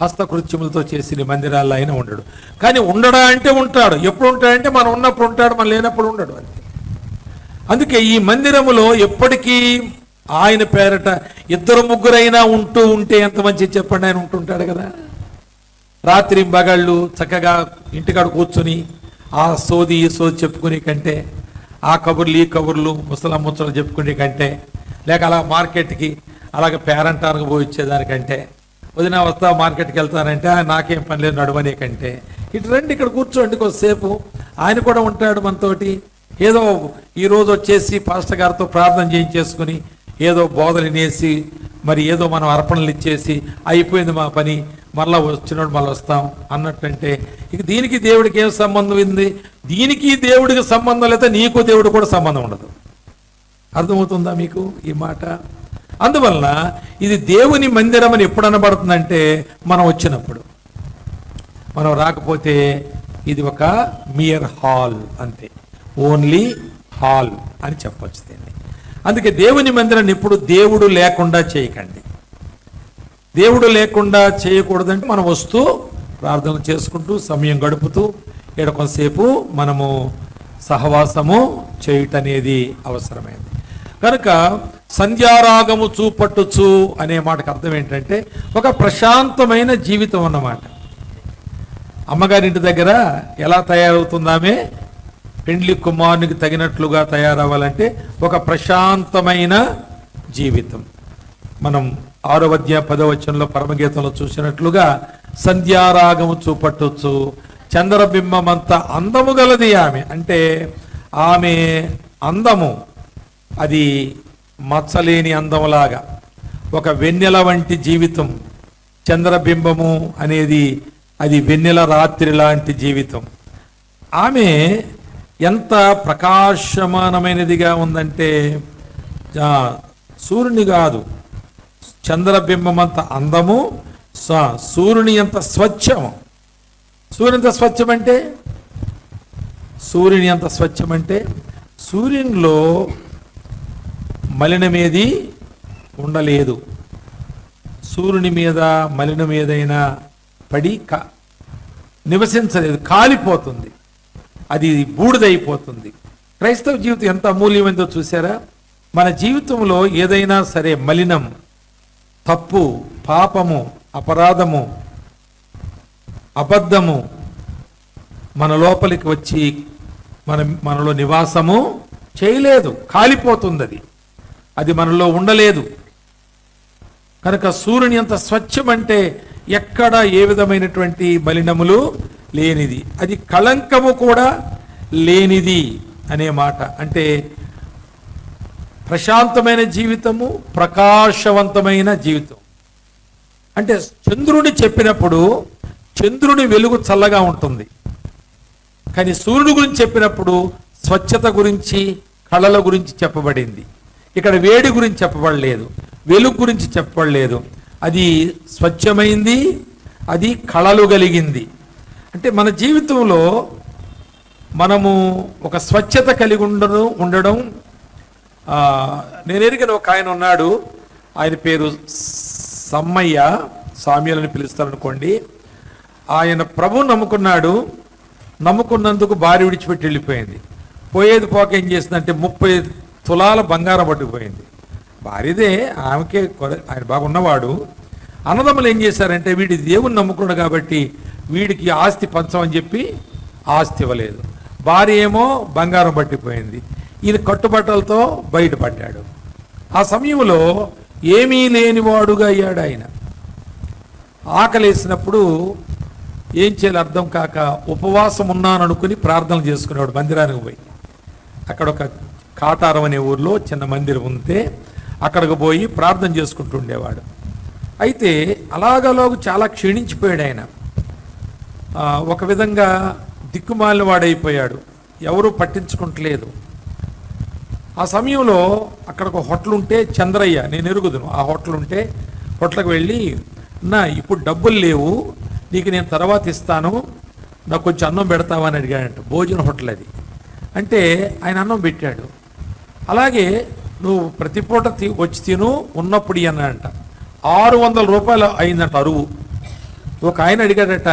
హస్తకృత్యములతో చేసిన మందిరాల్లో ఆయన ఉండడు. కానీ ఉండడా అంటే ఉంటాడు. ఎప్పుడు ఉంటాడంటే మనం ఉన్నప్పుడు ఉంటాడు, మనం లేనప్పుడు ఉండడు. అంతే. అందుకే ఈ మందిరములో ఎప్పటికీ ఆయన పేరట 2-3 ఉంటూ ఉంటే ఎంత మంచిది చెప్పండి. ఆయన ఉంటుంటాడు కదా. రాత్రి బగళ్ళు చక్కగా ఇంటికాడ కూర్చొని ఆ సోది ఈ సోది చెప్పుకునే కంటే, ఆ కబుర్లు ఈ కబుర్లు ముసలా ముచ్చలు చెప్పుకునే కంటే, లేక అలా మార్కెట్కి అలాగే పేరంటానికి పోయి వచ్చేదానికంటే, వదిన వస్తా మార్కెట్కి వెళ్తానంటే నాకేం పని లేదు నడవనే కంటే, ఇటు రండి ఇక్కడ కూర్చోండి కొద్దిసేపు, ఆయన కూడా ఉంటాడు మనతోటి. ఏదో ఈరోజు వచ్చేసి పాస్టర్ గారితో ప్రార్థన చేయించేసుకుని ఏదో బోధలు వినేసి మరి ఏదో మనం అర్పణలు ఇచ్చేసి అయిపోయింది మా పని, మళ్ళీ వచ్చినప్పుడు మళ్ళీ వస్తాం అన్నట్టంటే ఇక దీనికి దేవుడికి ఏం సంబంధం ఉంది? దీనికి దేవుడికి సంబంధం లేదా నీకు దేవుడు కూడా సంబంధం ఉండదు. అర్థమవుతుందా మీకు ఈ మాట? అందువలన ఇది దేవుని మందిరం అని ఎప్పుడు అనబడుతుందంటే మనం వచ్చినప్పుడు. మనం రాకపోతే ఇది ఒక మియర్ హాల్, అంతే, ఓన్లీ హాల్ అని చెప్పొచ్చు దీన్ని. అందుకే దేవుని మందిరాన్ని ఎప్పుడు దేవుడు లేకుండా చేయకండి. దేవుడు లేకుండా చేయకూడదంటే మనం వస్తూ ప్రార్థన చేసుకుంటూ సమయం గడుపుతూ ఇక్కడ కొంతసేపు మనము సహవాసము చేయటనేది అవసరమైంది. కనుక సంధ్యారాగము చూపట్టుచు అనే మాటకు అర్థం ఏంటంటే ఒక ప్రశాంతమైన జీవితం అన్నమాట. అమ్మగారింటి దగ్గర ఎలా తయారవుతుందామే పెండ్లి కుమారునికి తగినట్లుగా తయారవ్వాలంటే ఒక ప్రశాంతమైన జీవితం. మనం 6వ అధ్యాయం 10వ వచనంలో పరమగీతంలో చూసినట్లుగా సంధ్యారాగము చూపట్టొచ్చు, చంద్రబింబమంత అందము గలది ఆమె. అంటే ఆమె అందము అది మచ్చలేని అందములాగా ఒక వెన్నెల వంటి జీవితం. చంద్రబింబము అనేది అది వెన్నెల రాత్రి లాంటి జీవితం. ఆమె ఎంత ప్రకాశమానమైనదిగా ఉందంటే సూర్యుని కాదు, చంద్రబింబం అంత అందము, సూర్యుని ఎంత స్వచ్ఛము. సూర్యుని ఎంత స్వచ్ఛం అంటే సూర్యుని ఎంత స్వచ్ఛం అంటే సూర్యునిలో మలినమేది ఉండలేదు. సూర్యుని మీద మలినం ఏదైనా పడి నివసించలేదు, కాలిపోతుంది, అది బూడిదైపోతుంది. క్రైస్తవ జీవితం ఎంత అమూల్యమైందో చూసారా? మన జీవితంలో ఏదైనా సరే మలినం, తప్పు, పాపము, అపరాధము, అబద్ధము మన లోపలికి వచ్చి మనలో నివాసము చేయలేదు, కాలిపోతుంది, అది మనలో ఉండలేదు. కనుక సూర్యుని ఎంత స్వచ్ఛమంటే ఎక్కడ ఏ విధమైనటువంటి మలినములు లేనిది, అది కళంకము కూడా లేనిది అనే మాట. అంటే ప్రశాంతమైన జీవితము, ప్రకాశవంతమైన జీవితం. అంటే చంద్రుని చెప్పినప్పుడు చంద్రుని వెలుగు చల్లగా ఉంటుంది, కానీ సూర్యుడు గురించి చెప్పినప్పుడు స్వచ్ఛత గురించి, కళల గురించి చెప్పబడింది. ఇక్కడ వేడి గురించి చెప్పబడలేదు, వెలుగు గురించి చెప్పబడలేదు. అది స్వచ్ఛమైంది, అది కళలు కలిగింది. అంటే మన జీవితంలో మనము ఒక స్వచ్ఛత కలిగి ఉండడం నేను ఎరిగిన ఒక ఆయన ఉన్నాడు, ఆయన పేరు సమ్మయ్య, సామ్యులని పిలుస్తారనుకోండి. ఆయన ప్రభువుని నమ్ముకున్నందుకు భార్య విడిచిపెట్టి వెళ్ళిపోయింది. పోయేది పోక ఏం చేసిందంటే 30 తులాల బంగారం పట్టుకుపోయింది. భార్యదే, ఆమెకే ఆయన బాగున్నవాడు. అన్నదమ్ములు ఏం చేశారంటే వీడి దేవుని నమ్ముకున్నాడు కాబట్టి వీడికి ఆస్తి పంచమని చెప్పి ఆస్తి ఇవ్వలేదు. భార్య ఏమో బంగారం పట్టిపోయింది, ఈయన కట్టుబట్టలతో బయటపడ్డాడు. ఆ సమయంలో ఏమీ లేనివాడుగా అయ్యాడు ఆయన. ఆకలేసినప్పుడు ఏం చేయాలి అర్థం కాక ఉపవాసం ఉన్నాను అనుకుని ప్రార్థనలు చేసుకునేవాడు మందిరానికి పోయి. అక్కడ ఒక కాటారం అనే ఊర్లో చిన్న మందిరం ఉంటే అక్కడికి పోయి ప్రార్థన చేసుకుంటుండేవాడు. అయితే అలాగలాగు చాలా క్షీణించిపోయాడు ఆయన. ఒక విధంగా దిక్కుమాలిన వాడైపోయాడు, ఎవరూ పట్టించుకుంటలేదు. ఆ సమయంలో అక్కడ ఒక హోటల్ ఉంటే, చంద్రయ్య, నేను ఎరుగుదును, ఆ హోటల్ ఉంటే హోటల్కి వెళ్ళి, ఇప్పుడు డబ్బులు లేవు, నీకు నేను తర్వాత ఇస్తాను, నాకు కొంచెం అన్నం పెడతావా అని అడిగాడంట. భోజన హోటల్ అది. అంటే ఆయన అన్నం పెట్టాడు. అలాగే నువ్వు ప్రతి పూట వచ్చి తిను, ఉన్నప్పుడు అన్నాడంట. 600 రూపాయలు అయిందంట అరువు. ఒక ఆయన అడిగాడట,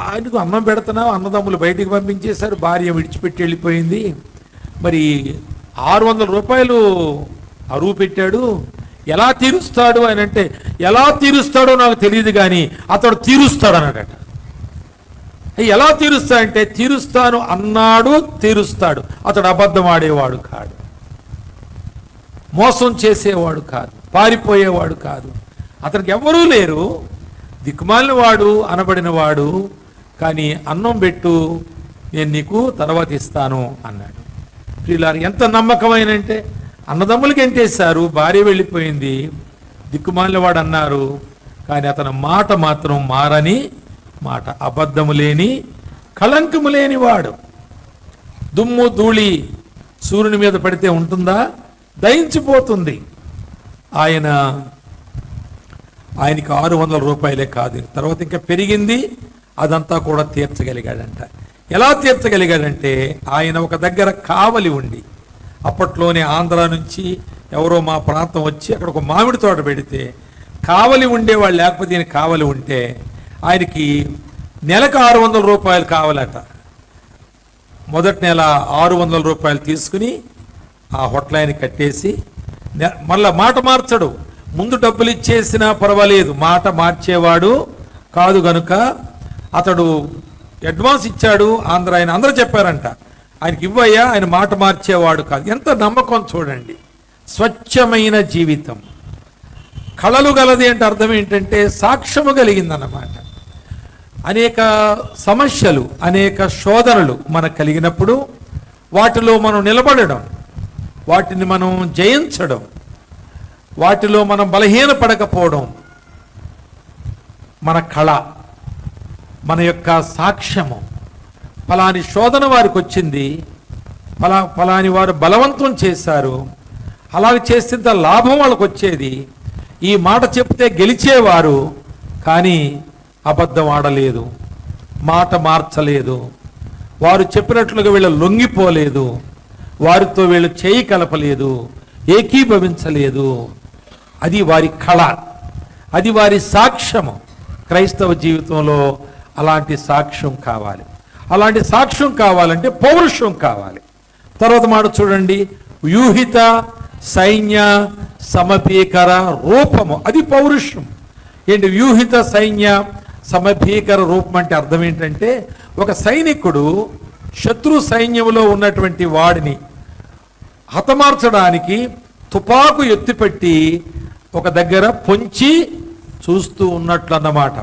ఆయనకు అన్నం పెడుతున్నావు, అన్నదమ్ములు బయటికి పంపించేశారు, భార్య విడిచిపెట్టి వెళ్ళిపోయింది, మరి 600 రూపాయలు అరువు పెట్టాడు, ఎలా తీరుస్తాడు అని అంటే, ఎలా తీరుస్తాడో నాకు తెలియదు కానీ అతడు తీరుస్తాడు అన్నాడట. ఎలా తీరుస్తాడంటే, తీరుస్తాను అన్నాడు, తీరుస్తాడు. అతడు అబద్ధం ఆడేవాడు కాడు, మోసం చేసేవాడు కాదు, పారిపోయేవాడు కాదు. అతనికి ఎవరూ లేరు, దిక్కుమాలిన వాడు అనబడిన వాడు. కానీ అన్నం పెట్టు, నేను నీకు తర్వాత ఇస్తాను అన్నాడు. ప్రియులారు, ఎంత నమ్మకమైనంటే, అన్నదమ్ములకి ఎంటేశారు, భార్య వెళ్ళిపోయింది, దిక్కుమాలిన వాడు అన్నారు, కానీ అతని మాట మాత్రం మారని మాట. అబద్ధము లేని, కళంకము లేని వాడు. దుమ్ము ధూళి సూర్యుని మీద పడితే ఉంటుందా? దయించిపోతుంది. ఆయనకి 600 రూపాయలే కాదు, తర్వాత ఇంకా పెరిగింది, అదంతా కూడా తీర్చగలిగాడంట. ఎలా తీర్చగలిగాడంటే, ఆయన ఒక దగ్గర కావలి ఉండి, అప్పట్లోనే ఆంధ్ర నుంచి ఎవరో మా ప్రాంతం వచ్చి అక్కడ ఒక మామిడి తోట పెడితే కావలి ఉండేవాళ్ళు, లేకపోతే ఈయన కావలి ఉంటే ఆయనకి నెలకు 600 రూపాయలు కావాలట. మొదటి నెల 600 రూపాయలు తీసుకుని ఆ హోటల్ ఆయన కట్టేసి, మళ్ళా మాట మార్చడు, ముందు డబ్బులు ఇచ్చేసినా పర్వాలేదు, మాట మార్చేవాడు కాదు. గనుక అతడు అడ్వాన్స్ ఇచ్చాడు. ఆంధ్ర ఆయన అందరూ చెప్పారంట, ఆయనకి ఇవ్వయ్యా, ఆయన మాట మార్చేవాడు కాదు. ఎంత నమ్మకం చూడండి. స్వచ్ఛమైన జీవితం. కళలు గలది అంటే అర్థం ఏంటంటే సాక్ష్యము కలిగిందన్నమాట. అనేక సమస్యలు, అనేక శోధనలు మనకు కలిగినప్పుడు వాటిలో మనం నిలబడడం, వాటిని మనం జయించడం, వాటిలో మనం బలహీనపడకపోవడం మన కళ, మన యొక్క సాక్ష్యము. ఫలాని శోధన వారికి వచ్చింది, ఫలాని వారు బలవంతం చేశారు, అలాగే చేస్తే లాభం వాళ్ళకు వచ్చేది, ఈ మాట చెప్తే గెలిచేవారు, కానీ అబద్ధం ఆడలేదు, మాట మార్చలేదు, వారు చెప్పినట్లుగా వీళ్ళు లొంగిపోలేదు, వారితో వీళ్ళు చేయి కలపలేదు, ఏకీభవించలేదు. అది వారి కళ, అది వారి సాక్ష్యము. క్రైస్తవ జీవితంలో అలాంటి సాక్ష్యం కావాలి. అలాంటి సాక్ష్యం కావాలంటే పౌరుషం కావాలి. తర్వాత మాట చూడండి, వ్యూహిత సైన్య సమభీకర రూపము, అది పౌరుషం. ఏంటి వ్యూహిత సైన్య సమభీకర రూపం అంటే అర్థం ఏంటంటే, ఒక సైనికుడు శత్రు సైన్యంలో ఉన్నటువంటి వాడిని హతమార్చడానికి తుపాకు ఎత్తిపెట్టి ఒక దగ్గర పొంచి చూస్తూ ఉన్నట్లు అన్నమాట.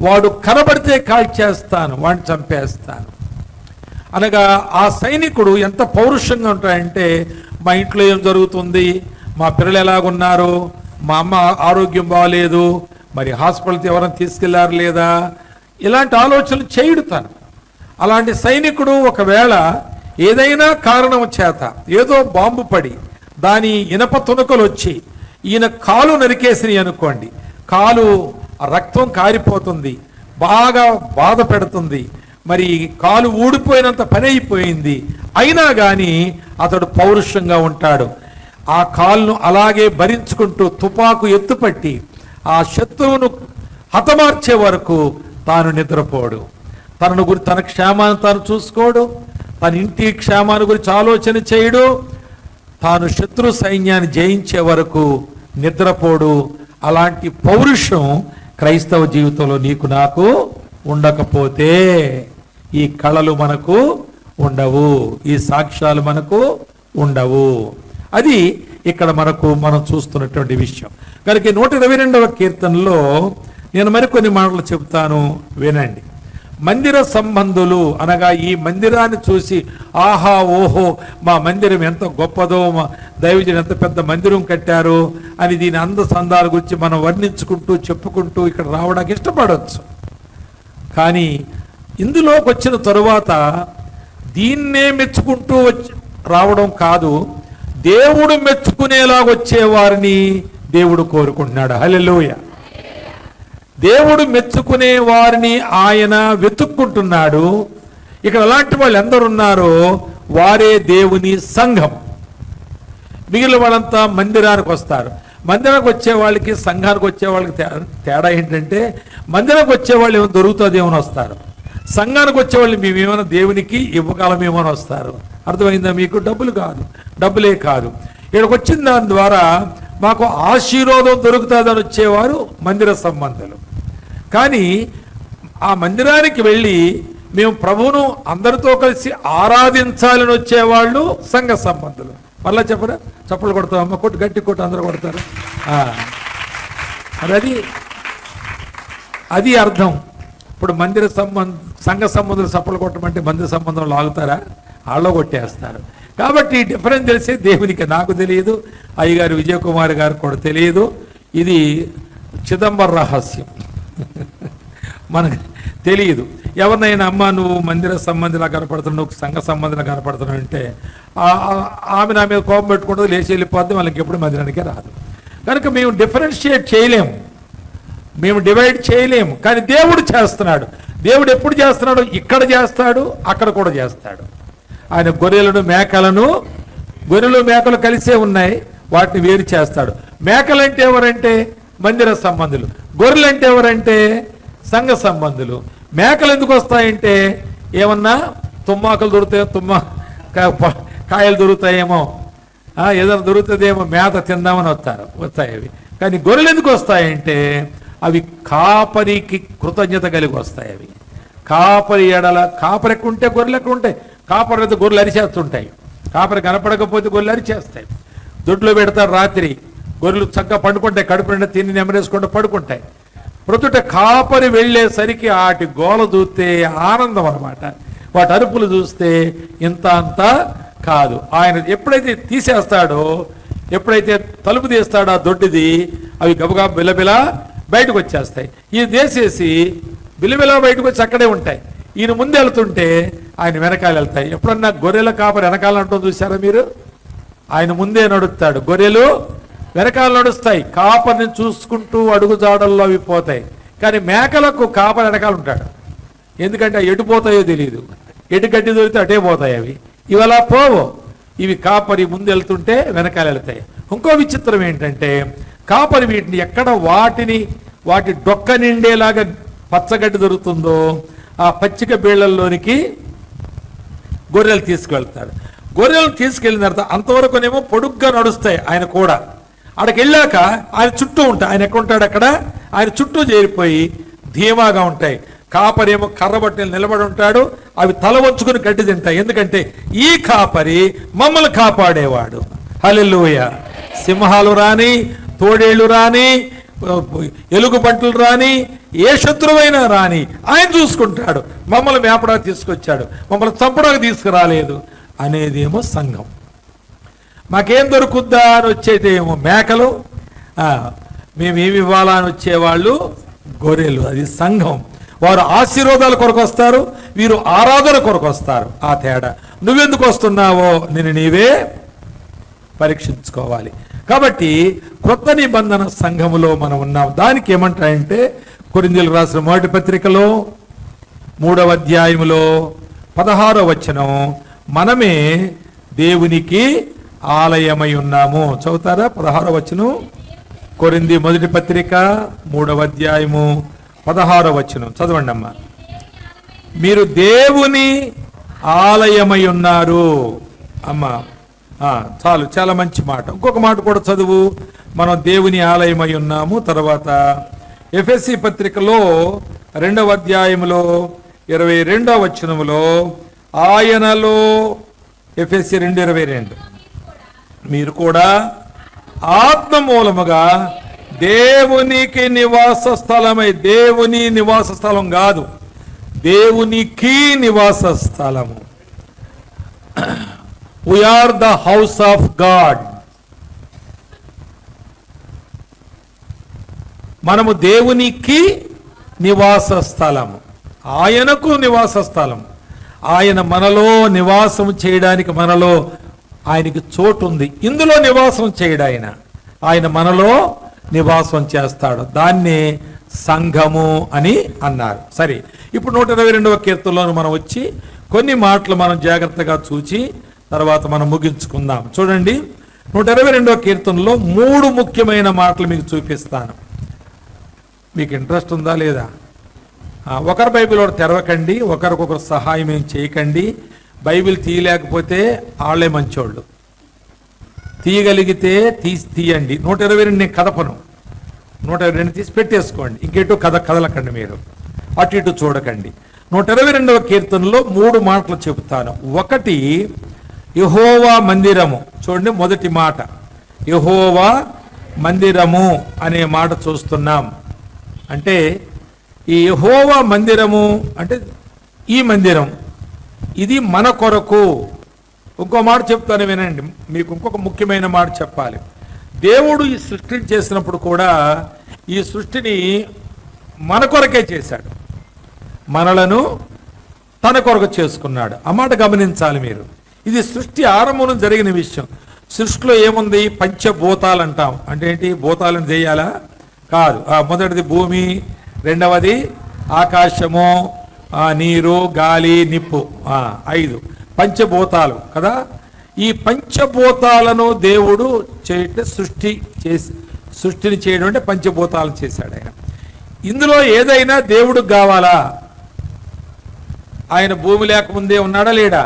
వాడు కనబడితే కాల్చేస్తాను, వాడిని చంపేస్తాను అనగా ఆ సైనికుడు ఎంత పౌరుషంగా ఉంటాడంటే, మా ఇంట్లో ఏం జరుగుతుంది, మా పిల్లలు ఎలాగున్నారు, మా అమ్మ ఆరోగ్యం బాగలేదు, మరి హాస్పిటల్కి ఎవరైనా తీసుకెళ్లారు లేదా, ఇలాంటి ఆలోచనలు చేయుడుతాను. అలాంటి సైనికుడు ఒకవేళ ఏదైనా కారణం చేత ఏదో బాంబు పడి దాని ఇనప తునకలు వచ్చి ఈయన కాలు నరికేసినాయి అనుకోండి, కాలు రక్తం కారిపోతుంది, బాగా బాధ పెడుతుంది, మరి కాలు ఊడిపోయినంత పని అయిపోయింది. అయినా కానీ అతడు పౌరుషంగా ఉంటాడు. ఆ కాలును అలాగే భరించుకుంటూ తుపాకు ఎత్తుపట్టి ఆ శత్రువును హతమార్చే వరకు తాను నిద్రపోడు. తన క్షేమాన్ని తాను చూసుకోడు, తన ఇంటి క్షేమాన్ని గురించి ఆలోచన చేయడు. తాను శత్రు సైన్యాన్ని జయించే వరకు నిద్రపోడు. అలాంటి పౌరుషం క్రైస్తవ జీవితంలో నీకు నాకు ఉండకపోతే ఈ కళలు మనకు ఉండవు, ఈ సాక్ష్యాలు మనకు ఉండవు. అది ఇక్కడ మనం చూస్తున్నటువంటి విషయం. కనుక 122వ కీర్తనలో నేను మరికొన్ని మాటలు చెబుతాను, వినండి. మందిర సంబంధులు అనగా ఈ మందిరాన్ని చూసి ఆహా ఓహో మా మందిరం ఎంత గొప్పదో, మా దైవజనులు ఎంత పెద్ద మందిరం కట్టారు అని దీని సందాల గురించి మనం వర్ణించుకుంటూ చెప్పుకుంటూ ఇక్కడ రావడానికి ఇష్టపడవచ్చు. కానీ ఇందులోకి వచ్చిన తరువాత దీన్నే మెచ్చుకుంటూ రావడం కాదు, దేవుడు మెచ్చుకునేలా వచ్చేవారిని దేవుడు కోరుకుంటున్నాడు. హల్లెలూయా. దేవుడు మెచ్చుకునే వారిని ఆయన వెతుక్కుంటున్నాడు. ఇక్కడ అలాంటి వాళ్ళు ఎందరున్నారో వారే దేవుని సంఘం. మిగిలిన వాళ్ళంతా మందిరానికి వస్తారు. మందిరానికి వచ్చే వాళ్ళకి సంఘానికి వచ్చే వాళ్ళకి తేడా ఏంటంటే, మందిరానికి వచ్చే వాళ్ళు ఏమైనా దొరుకుతుందేమని వస్తారు, సంఘానికి వచ్చే వాళ్ళు మేమేమైనా దేవునికి ఇవ్వగలమేమని వస్తారు. అర్థమైందా మీకు? డబ్బులే కాదు. ఇక్కడికి వచ్చిన దాని ద్వారా మాకు ఆశీర్వాదం దొరుకుతుందని వచ్చేవారు మందిర సంబంధులు. కానీ ఆ మందిరానికి వెళ్ళి మేము ప్రభువును అందరితో కలిసి ఆరాధించాలని వచ్చేవాళ్ళు సంఘ సంబంధులు. మళ్ళా చెప్పరా? చప్పలు కొడతాం, అమ్మ కొట్టు, గట్టి కొట్టు, అందరూ కొడతారు. అది అర్థం. ఇప్పుడు సంఘ సంబంధులు చప్పలు కొట్టమంటే మందిర సంబంధంలో ఆగుతారా? ఆళ్ళో కొట్టేస్తారు. కాబట్టి డిఫరెన్స్ తెలిసే దేవునికి, నాకు తెలియదు, అయ్యగారు విజయకుమార్ గారు కూడా తెలియదు. ఇది చిదంబర రహస్యం, మనకు తెలియదు. ఎవరినైనా అమ్మ నువ్వు మందిర సంబంధిలా కనపడుతున్నావు, నువ్వు సంఘ సంబంధిలా కనపడుతున్నావు అంటే ఆమె నా మీద కోపం పెట్టుకుంటుంది, లేచి వెళ్ళిపోద్ది, వాళ్ళకి ఎప్పుడు మందిరానికే రాదు. కనుక మేము డిఫరెన్షియేట్ చేయలేము, మేము డివైడ్ చేయలేము. కానీ దేవుడు చేస్తున్నాడు. దేవుడు ఎప్పుడు చేస్తున్నాడు? ఇక్కడ చేస్తాడు, అక్కడ కూడా చేస్తాడు. ఆయన గొర్రెలు మేకలు కలిసే ఉన్నాయి, వాటిని వేరు చేస్తాడు. మేకలంటే ఎవరంటే మందిర సంబంధులు, గొర్రెలు అంటే ఎవరంటే సంఘ సంబంధులు. మేకలు ఎందుకు వస్తాయంటే ఏమన్నా తుమ్మాకులు దొరుకుతాయో, కాయలు దొరుకుతాయేమో, ఏదైనా దొరుకుతుందేమో మేత తిందామని వస్తాయి అవి. కానీ గొర్రెలు ఎందుకు వస్తాయంటే అవి కాపరికి కృతజ్ఞత కలిగి వస్తాయి. అవి కాపరి కాపరి ఎక్కువ ఉంటే గొర్రెలు ఎక్కువ ఉంటాయి. కాపరి అయితే గొర్రెలు అరిచేస్తుంటాయి, కాపరి కనపడకపోతే గొర్రెలు అరిచేస్తాయి. దొడ్లో పెడతారు, రాత్రి గొర్రెలు చక్కగా పండుకుంటాయి, కడుపు నిండా తిని నెమరేసుకుంటూ పడుకుంటాయి. ప్రొద్దుట కాపరి వెళ్ళేసరికి వాటి గోల చూస్తే ఆనందం అన్నమాట. వాటి అరుపులు చూస్తే ఇంత అంతా కాదు. ఆయన ఎప్పుడైతే తీసేస్తాడో, ఎప్పుడైతే తలుపు తీస్తాడో ఆ దొడ్డిది, అవి గబగబా బిలబిలా బయటకు వచ్చేస్తాయి. ఈయన తీసేసి బిలబిలా బయటకు వచ్చి అక్కడే ఉంటాయి. ఈయన ముందు వెళ్తుంటే ఆయన వెనకాల వెళ్తాయి. ఎప్పుడన్నా గొర్రెల కాపరి వెనకాల అంటూ చూసారా మీరు? ఆయన ముందే నడుస్తాడు, గొర్రెలు వెనకాల నడుస్తాయి. కాపరిని చూసుకుంటూ అడుగుజాడల్లో అవి పోతాయి. కానీ మేకలకు కాపరి వెనకాల ఉంటాడు. ఎందుకంటే ఎటుపోతాయో తెలియదు, ఎటు గడ్డి దొరికితే అటే పోతాయి అవి. ఇవి అలా పోవు. ఇవి కాపరి ముందు వెళ్తుంటే వెనకాల వెళ్తాయి. ఇంకో విచిత్రం ఏంటంటే కాపరి వీటిని ఎక్కడ వాటి డొక్క నిండేలాగా పచ్చగడ్డి దొరుకుతుందో ఆ పచ్చిక బీళ్లలోనికి గొర్రెలు తీసుకువెళ్తాడు. గొర్రెలు తీసుకెళ్ళిన తర్వాత అంతవరకునేమో పొడుగ్గా నడుస్తాయి ఆయన కూడా. అక్కడికి వెళ్ళాక ఆయన చుట్టూ ఉంటాయి. ఆయన ఎక్కడ ఉంటాడు అక్కడ ఆయన చుట్టూ చేరిపోయి ధీమాగా ఉంటాయి. కాపరేమో కర్రబట్టి నిలబడి ఉంటాడు. అవి తల వంచుకుని గడ్డి తింటాయి. ఎందుకంటే ఈ కాపరి మమ్మల్ని కాపాడేవాడు. హల్లెలూయా. సింహాలు రాని, తోడేళ్లు రాని, ఎలుగుబంట్లు రాని, ఏ శత్రువైనా రాని ఆయన చూసుకుంటాడు. మమ్మల్ని మేపడానికి తీసుకొచ్చాడు, మమ్మల్ని చంపడానికి తీసుకురాలేదు అనేదేమో సంఘం. మాకేం దొరుకుద్దా అని వచ్చేదేమో మేకలు, మేమేమి ఇవ్వాలా అని వచ్చేవాళ్ళు గొర్రెలు. అది సంఘం. వారు ఆశీర్వాదాల కొరకు వస్తారు, వీరు ఆరాధన కొరకు వస్తారు. ఆ తేడా. నువ్వెందుకు వస్తున్నావో నేను నీవే పరీక్షించుకోవాలి. కాబట్టి క్రొత్త నిబంధన సంఘములో మనం ఉన్నాం. దానికి ఏమంటాయంటే కొరింథీయులకు రాసిన మొదటి పత్రికలో 3వ అధ్యాయములో 16వ వచనం, మనమే దేవునికి ఆలయమై ఉన్నాము. చదువుతారా 16వ వచనం? కొరింథీ మొదటి పత్రిక 3వ అధ్యాయము 16వ వచనం చదవండి అమ్మా. మీరు దేవుని ఆలయమై ఉన్నారు. అమ్మా చాలు, చాలా మంచి మాట. ఇంకొక మాట కూడా చదువు. మనం దేవుని ఆలయమై ఉన్నాము. తర్వాత ఎఫెసీ పత్రికలో 2వ అధ్యాయములో 22వ వచనములో ఆయనలో, ఎఫెసీ 2:22, మీరు కూడా ఆత్మ మూలముగా దేవునికి నివాస స్థలమై, దేవుని నివాస స్థలం కాదు, దేవునికి నివాస స్థలము. We are the house of God. మనము దేవునికి నివాస స్థలము, ఆయనకు నివాస స్థలం. ఆయన మనలో నివాసం చేయడానికి, మనలో ఆయనకి చోటు ఉంది. ఇందులో నివాసం చేయడు ఆయన మనలో నివాసం చేస్తాడు. దాన్ని సంఘము అని అన్నారు. సరే, ఇప్పుడు 122వ కీర్తనలో మనం వచ్చి కొన్ని మాటలు మనం జాగ్రత్తగా చూచి తర్వాత మనం ముగించుకుందాం. చూడండి, 122వ కీర్తనలో 3 ముఖ్యమైన మాటలు మీకు చూపిస్తాను. మీకు ఇంట్రెస్ట్ ఉందా లేదా? ఒకరి బైబిల్ ఒకరు తెరవకండి, ఒకరికొకరు సహాయం ఏం చేయకండి. బైబిల్ తీయలేకపోతే వాళ్ళే మంచోళ్ళు, తీయగలిగితే తీయండి. 122 నేను కదపను, 122 తీసి పెట్టేసుకోండి. ఇంకేటో కదలకండి, మీరు అటు ఇటు చూడకండి. 122వ కీర్తనలో 3 మాటలు చెబుతాను. ఒకటి యెహోవా మందిరము. చూడండి, మొదటి మాట యెహోవా మందిరము అనే మాట చూస్తున్నాం. అంటే ఈ యెహోవా మందిరము అంటే ఈ మందిరం, ఇది మన కొరకు. ఇంకో మాట చెప్తాను వినండి, మీకు ఇంకొక ముఖ్యమైన మాట చెప్పాలి. దేవుడు ఈ సృష్టిని చేసినప్పుడు కూడా ఈ సృష్టిని మన కొరకే చేశాడు, మనలను తన కొరకు చేసుకున్నాడు. ఆ మాట గమనించాలి మీరు. ఇది సృష్టి ఆరంభం జరిగిన విషయం. సృష్టిలో ఏముంది? పంచభూతాలు అంటాం. అంటే ఏంటి? భూతాలను చేయాలా? కాదు. మొదటిది భూమి, రెండవది ఆకాశము, నీరు, గాలి, నిప్పు, 5 పంచభూతాలు కదా. ఈ పంచభూతాలను దేవుడు సృష్టిని చేయడం అంటే పంచభూతాలను చేశాడు ఆయన. ఇందులో ఏదైనా దేవుడికి కావాలా? ఆయన భూమి లేకముందే ఉన్నాడా లేడా?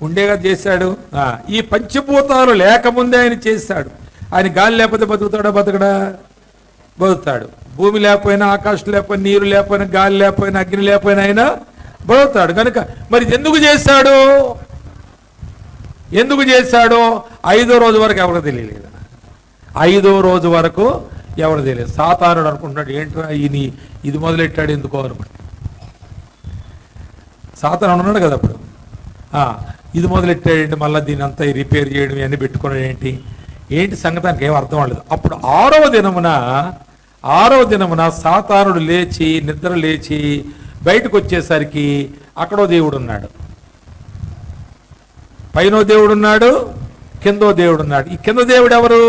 ఉండేగా చేశాడు. ఈ పంచభూతాలు లేకముందే ఆయన చేశాడు. ఆయన గాలి లేకపోతే బతుకుతాడా? బతుకుతాడు. భూమి లేకపోయినా, ఆకాశం లేకపోయినా, నీరు లేకపోయినా, గాలి లేకపోయినా, అగ్ని లేకపోయినా ఆయన బతుకుతాడు. కనుక మరి ఎందుకు చేశాడు? 5వ రోజు వరకు ఎవరికి తెలియలేదు. 5వ రోజు వరకు ఎవరు తెలియదు. సాతానుడు అనుకుంటున్నాడు, ఏంట్రా ఇది మొదలెట్టాడు ఎందుకో అనుకుంటాడు. సాతాను ఉన్నాడు కదా అప్పుడు. ఇది మొదలెట్టాడంటే మళ్ళీ దీని అంతా రిపేర్ చేయడం ఇవన్నీ పెట్టుకున్నాడు. ఏంటి సంగతానికి ఏం అర్థం అవ్వలేదు. అప్పుడు 6వ దినమున సాతానుడు నిద్ర లేచి బయటకు వచ్చేసరికి అక్కడో దేవుడు ఉన్నాడు, పైనో దేవుడు ఉన్నాడు, కిందో దేవుడు ఉన్నాడు. ఈ కింద దేవుడు ఎవరు?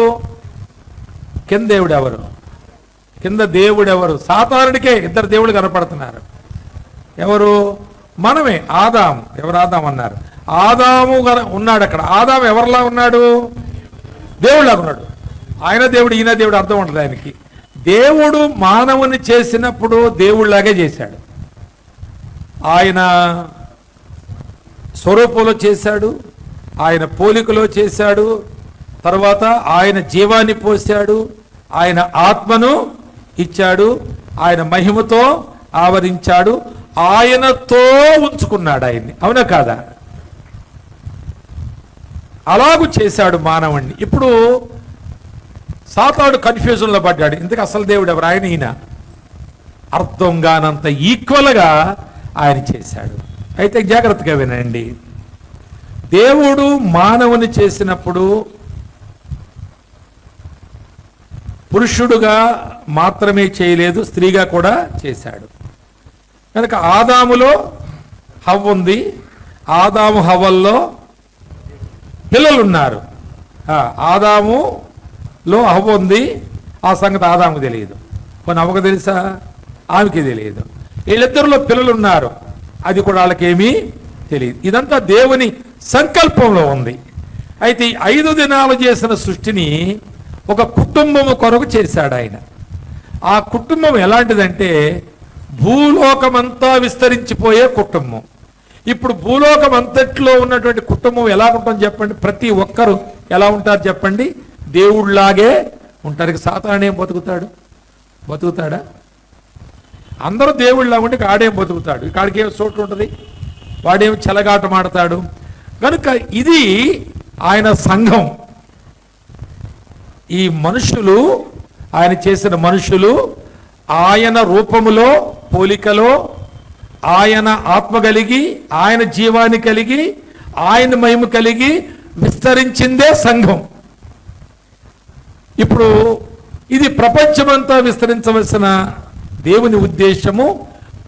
కింద దేవుడు ఎవరు? సాతానుడికే 2 దేవుళ్ళు కనపడుతున్నారు. ఎవరు? మనమే. ఆదాము, ఎవరు ఆదాము అన్నారు? ఆదాము ఉన్నాడు అక్కడ. ఆదాము ఎవరిలా ఉన్నాడు? దేవుడిలాగా ఉన్నాడు. ఆయన దేవుడు, ఈయన దేవుడు, అర్థం ఉంటుంది ఆయనకి. దేవుడు మానవుని చేసినప్పుడు దేవుడిలాగే చేశాడు. ఆయన స్వరూపంలో చేశాడు, ఆయన పోలికలో చేశాడు, తర్వాత ఆయన జీవాన్ని పోశాడు, ఆయన ఆత్మను ఇచ్చాడు, ఆయన మహిమతో ఆవరించాడు, ఆయనతో ఉంచుకున్నాడు ఆయన్ని. అవునా కాదా? అలాగూ చేశాడు మానవుణ్ణి. ఇప్పుడు సాతానుడు కన్ఫ్యూజన్లో పడ్డాడు. ఇంతకు అసలు దేవుడు ఎవరు? ఆయన, ఈయన. అర్థం కానంత ఈక్వల్గా ఆయన చేశాడు. అయితే జాగ్రత్తగా వినండి. దేవుడు మానవుని చేసినప్పుడు పురుషుడుగా మాత్రమే చేయలేదు, స్త్రీగా కూడా చేశాడు. కనుక ఆదాములో హవ్వ ఉంది, ఆదాము హవ్వల్లో పిల్లలున్నారు. ఆదాములో హవ్వ ఉంది, ఆ సంగతి ఆదాముకు తెలియదు. కొన్ని అవ్వకు తెలుసా? ఆమెకి తెలియదు. వీళ్ళిద్దరిలో పిల్లలు ఉన్నారు, అది కూడా వాళ్ళకేమీ తెలియదు. ఇదంతా దేవుని సంకల్పంలో ఉంది. అయితే 5 దినాలు చేసిన సృష్టిని ఒక కుటుంబము కొరకు చేశాడు ఆయన. ఆ కుటుంబం ఎలాంటిదంటే భూలోకమంతా విస్తరించిపోయే కుటుంబం. ఇప్పుడు భూలోకం అంతట్లో ఉన్నటువంటి కుటుంబం ఎలా ఉంటుంది చెప్పండి? ప్రతి ఒక్కరు ఎలా ఉంటారు చెప్పండి? దేవుళ్లాగే ఉంటారు. సాతాను ఏం బతుకుతాడా? అందరూ దేవుళ్ళ ఉండి ఆడేం బతుకుతాడు? ఇక్కడికి ఏం చోటు ఉంటుంది, వాడేం చెలగాటం ఆడతాడు. కనుక ఇది ఆయన సంఘం. ఈ మనుషులు, ఆయన చేసిన మనుషులు ఆయన రూపములో, పోలికలో, ఆయన ఆత్మ కలిగి, ఆయన జీవాన్ని కలిగి, ఆయన మహిమ కలిగి విస్తరించిందే సంఘం. ఇప్పుడు ఇది ప్రపంచమంతా విస్తరించవలసిన దేవుని ఉద్దేశము.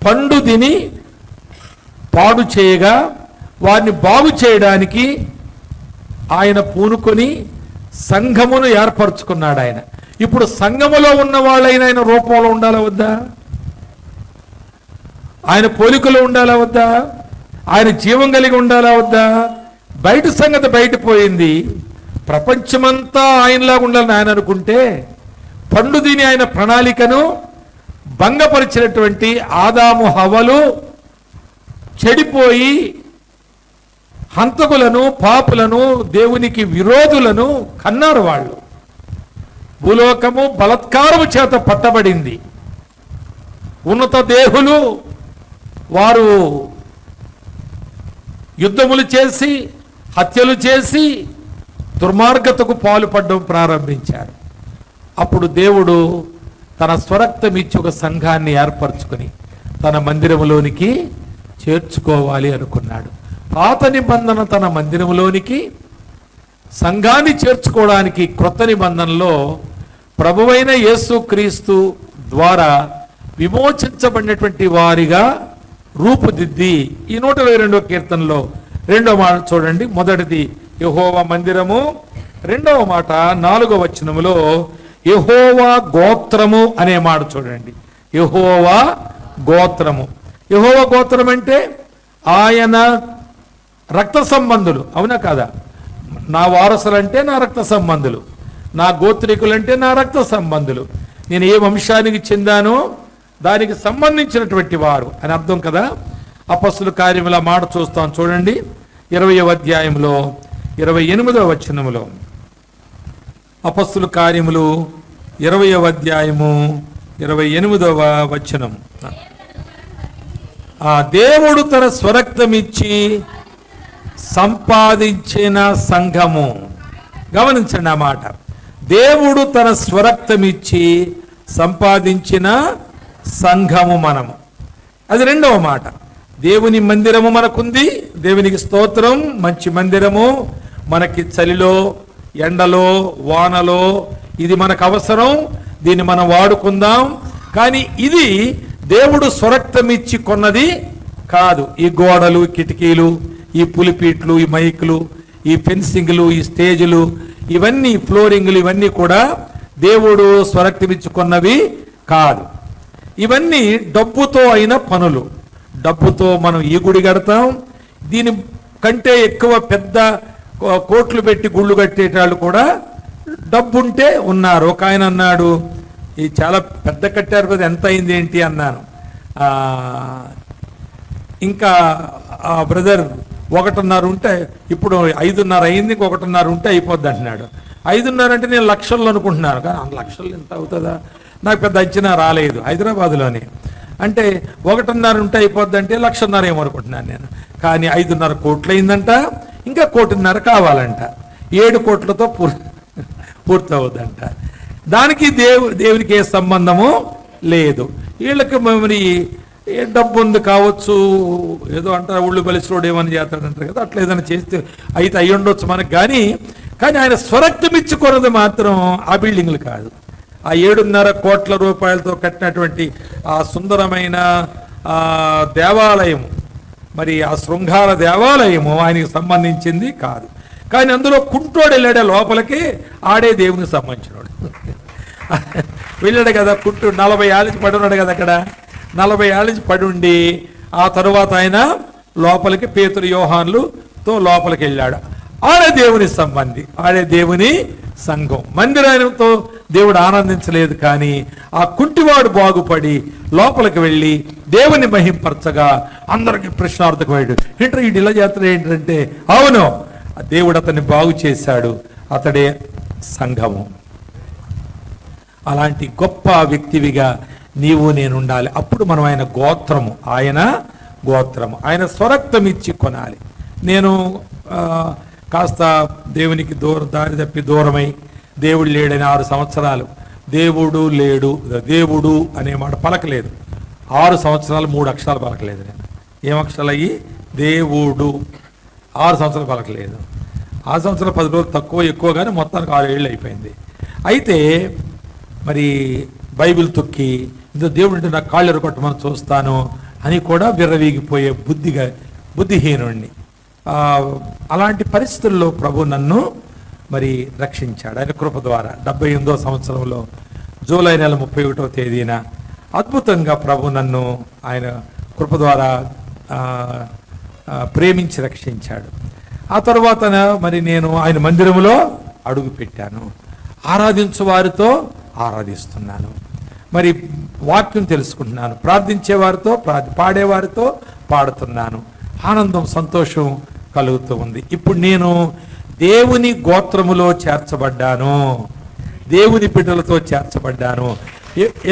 పండు తిని పాడు చేయగా వారిని బాగు చేయడానికి ఆయన పూనుకొని సంఘమును ఏర్పరచుకున్నాడు ఆయన. ఇప్పుడు సంఘములో ఉన్న వాళ్ళైన ఆయన రూపంలో ఉండాలా వద్దా? ఆయన పోలికలో ఉండాలా వద్దా? ఆయన జీవం కలిగి ఉండాలా వద్దా? బయట సంగతి బయటపోయింది. ప్రపంచమంతా ఆయనలాగా ఉండాలని ఆయన అనుకుంటే పండు తిని ఆయన ప్రణాళికను భంగపరిచినటువంటి ఆదాము హవ్వలు చెడిపోయి హంతకులను, పాపులను, దేవునికి విరోధులను కన్నారు. వాళ్ళు భూలోకము బలత్కారము చేత పట్టబడింది. ఉన్నత దేహులు వారు యుద్ధములు చేసి, హత్యలు చేసి దుర్మార్గతకు పాల్పడడం ప్రారంభించారు. అప్పుడు దేవుడు తన స్వరక్తం ఇచ్చి ఒక సంఘాన్ని ఏర్పరచుకొని తన మందిరములోనికి చేర్చుకోవాలి అనుకున్నాడు. పాత నిబంధన తన మందిరములోనికి సంఘాన్ని చేర్చుకోవడానికి క్రొత్త నిబంధనలో ప్రభువైన యేసుక్రీస్తు ద్వారా విమోచించబడినటువంటి వారిగా రూపుదిద్ది ఈ 122వ కీర్తనలో 2వ మాట చూడండి. మొదటిది యెహోవా మందిరము, 2వ మాట 4వ వచనములో యెహోవా గోత్రము అనే మాట చూడండి. యెహోవా గోత్రము. యెహోవా గోత్రం అంటే ఆయన రక్త సంబంధులు. అవునా కాదా? నా వారసులంటే నా రక్త సంబంధులు, నా గోత్రికులంటే నా రక్త సంబంధులు, నేను ఏ వంశానికి చెందానో దానికి సంబంధించినటువంటి వారు అని అర్థం కదా. అపొస్తలుల కార్యముల మాట చూస్తాం చూడండి. 20వ అధ్యాయంలో 28వ వచనములో, అపొస్తలుల కార్యములు 20వ అధ్యాయము 28వ వచనం. ఆ దేవుడు తన స్వరక్తమిచ్చి సంపాదించిన సంఘము. గమనించండి ఆ మాట. దేవుడు తన స్వరక్తమిచ్చి సంపాదించిన సంఘము మనము. అది 2వ మాట. దేవుని మందిరము మనకుంది, దేవునికి స్తోత్రం. మంచి మందిరము మనకి చలిలో, ఎండలో, వానలో ఇది మనకు అవసరం, దీన్ని మనం వాడుకుందాం. కానీ ఇది దేవుడు స్వరక్తమిచ్చి కొన్నది కాదు. ఈ గోడలు, కిటికీలు, ఈ పులిపీట్లు, ఈ మైకులు, ఈ ఫెన్సింగ్లు, ఈ స్టేజులు, ఇవన్నీ ఫ్లోరింగ్లు, ఇవన్నీ కూడా దేవుడు స్వరక్తమిచ్చి కొన్నవి కాదు. ఇవన్నీ డబ్బుతో అయిన పనులు. డబ్బుతో మనం ఈ గుడి కడతాం, దీని కంటే ఎక్కువ పెద్ద కోట్లు పెట్టి గుళ్ళు కట్టేటాళ్ళు కూడా డబ్బుంటే ఉన్నారు. ఒక ఆయన అన్నాడు, ఇది చాలా పెద్ద కట్టారు కదా, ఎంత అయింది ఏంటి అన్నాను. ఇంకా బ్రదర్ 1.5 ఉంటే, ఇప్పుడు 5.5 అయింది, 1.5 ఉంటే అయిపోద్ది అంటున్నాడు. 5.5 అంటే నేను లక్షల్లో అనుకుంటున్నాను, కానీ 2 లక్షలు ఎంత అవుతుందా, నాకు పెద్ద అంచనా రాలేదు హైదరాబాద్లోనే. అంటే 1.5 ఉంటే అయిపోద్ది అంటే 1.5 లక్షలు ఏమనుకుంటున్నాను నేను. కానీ 5.5 కోట్లు అయిందంట, ఇంకా 1.5 కోట్లు కావాలంట, 7 కోట్లతో పూర్తవుద్దంట. దానికి దేవునికి ఏ సంబంధము లేదు. వీళ్ళకి మరి ఏ డబ్బు ఉంది కావచ్చు, ఏదో అంటారు ఊళ్ళు బలిసిరోడు ఏమని చేస్తాడంటారు కదా, అట్లా ఏదైనా చేస్తే అయితే అయ్యి ఉండొచ్చు మనకు. కానీ ఆయన స్వరక్తమిచ్చుకున్నది మాత్రం ఆ బిల్డింగ్లు కాదు, ఆ 7.5 కోట్ల రూపాయలతో కట్టినటువంటి ఆ సుందరమైన దేవాలయం, మరి ఆ శృంగార దేవాలయము ఆయనకి సంబంధించింది కాదు. కానీ అందులో కుంటోడు వెళ్ళాడే లోపలికి, ఆడే దేవునికి సంబంధించినోడు వెళ్ళాడు కదా. కుంటూ 40 ఏళ్ళ నుంచి పడి ఉన్నాడు కదా అక్కడ, 40 ఏళ్ళ నుంచి పడి ఉండి ఆ తరువాత ఆయన లోపలికి పేతురు యోహాన్లుతో లోపలికి వెళ్ళాడు. ఆడే దేవుని సంబంధి, ఆడే దేవుని సంఘం. మందిరంతో దేవుడు ఆనందించలేదు, కానీ ఆ కుంటివాడు బాగుపడి లోపలికి వెళ్ళి దేవుని మహింపరచగా అందరికి ప్రశ్నార్థకమైడు. ఏంటో వీడు ఇలా చేస్తాడు ఏంటంటే, అవును దేవుడు అతన్ని బాగు చేశాడు, అతడే సంఘము. అలాంటి గొప్ప వ్యక్తివిగా నీవు నేను ఉండాలి. అప్పుడు మనం ఆయన గోత్రము, ఆయన స్వరక్తం ఇచ్చి కొనాలి. నేను కాస్త దేవునికి దారి తప్పి దూరమై దేవుడు లేడని 6 సంవత్సరాలు, దేవుడు లేడు, దేవుడు అనే మాట పలకలేదు. 6 సంవత్సరాలు 3 అక్షరాలు పలకలేదు నేను. ఏం అక్షరాలు అయ్యి? దేవుడు. 6 సంవత్సరాలు పలకలేదు. 6 సంవత్సరాలు 10 రోజులు తక్కువ ఎక్కువ, కానీ మొత్తానికి 6 ఏళ్ళు అయిపోయింది. అయితే మరి బైబిల్ తొక్కి ఇందులో దేవుడు అంటే నాకు కాళ్ళు ఎరగొట్టమని చూస్తాను అని కూడా విర్రవీగిపోయే బుద్ధిహీనుణ్ణి. అలాంటి పరిస్థితుల్లో ప్రభు నన్ను మరి రక్షించాడు ఆయన కృప ద్వారా. 78వ సంవత్సరంలో జూలై నెల 31వ తేదీన అద్భుతంగా ప్రభు నన్ను ఆయన కృప ద్వారా ప్రేమించి రక్షించాడు. ఆ తర్వాత మరి నేను ఆయన మందిరంలో అడుగు పెట్టాను. ఆరాధించు వారితో ఆరాధిస్తున్నాను, మరి వాక్యం తెలుసుకుంటున్నాను, ప్రార్థించే వారితో పాడేవారితో పాడుతున్నాను. ఆనందం సంతోషం కలుగుతూ ఉంది. ఇప్పుడు నేను దేవుని గోత్రములో చేర్చబడ్డాను, దేవుని బిడ్డలతో చేర్చబడ్డాను.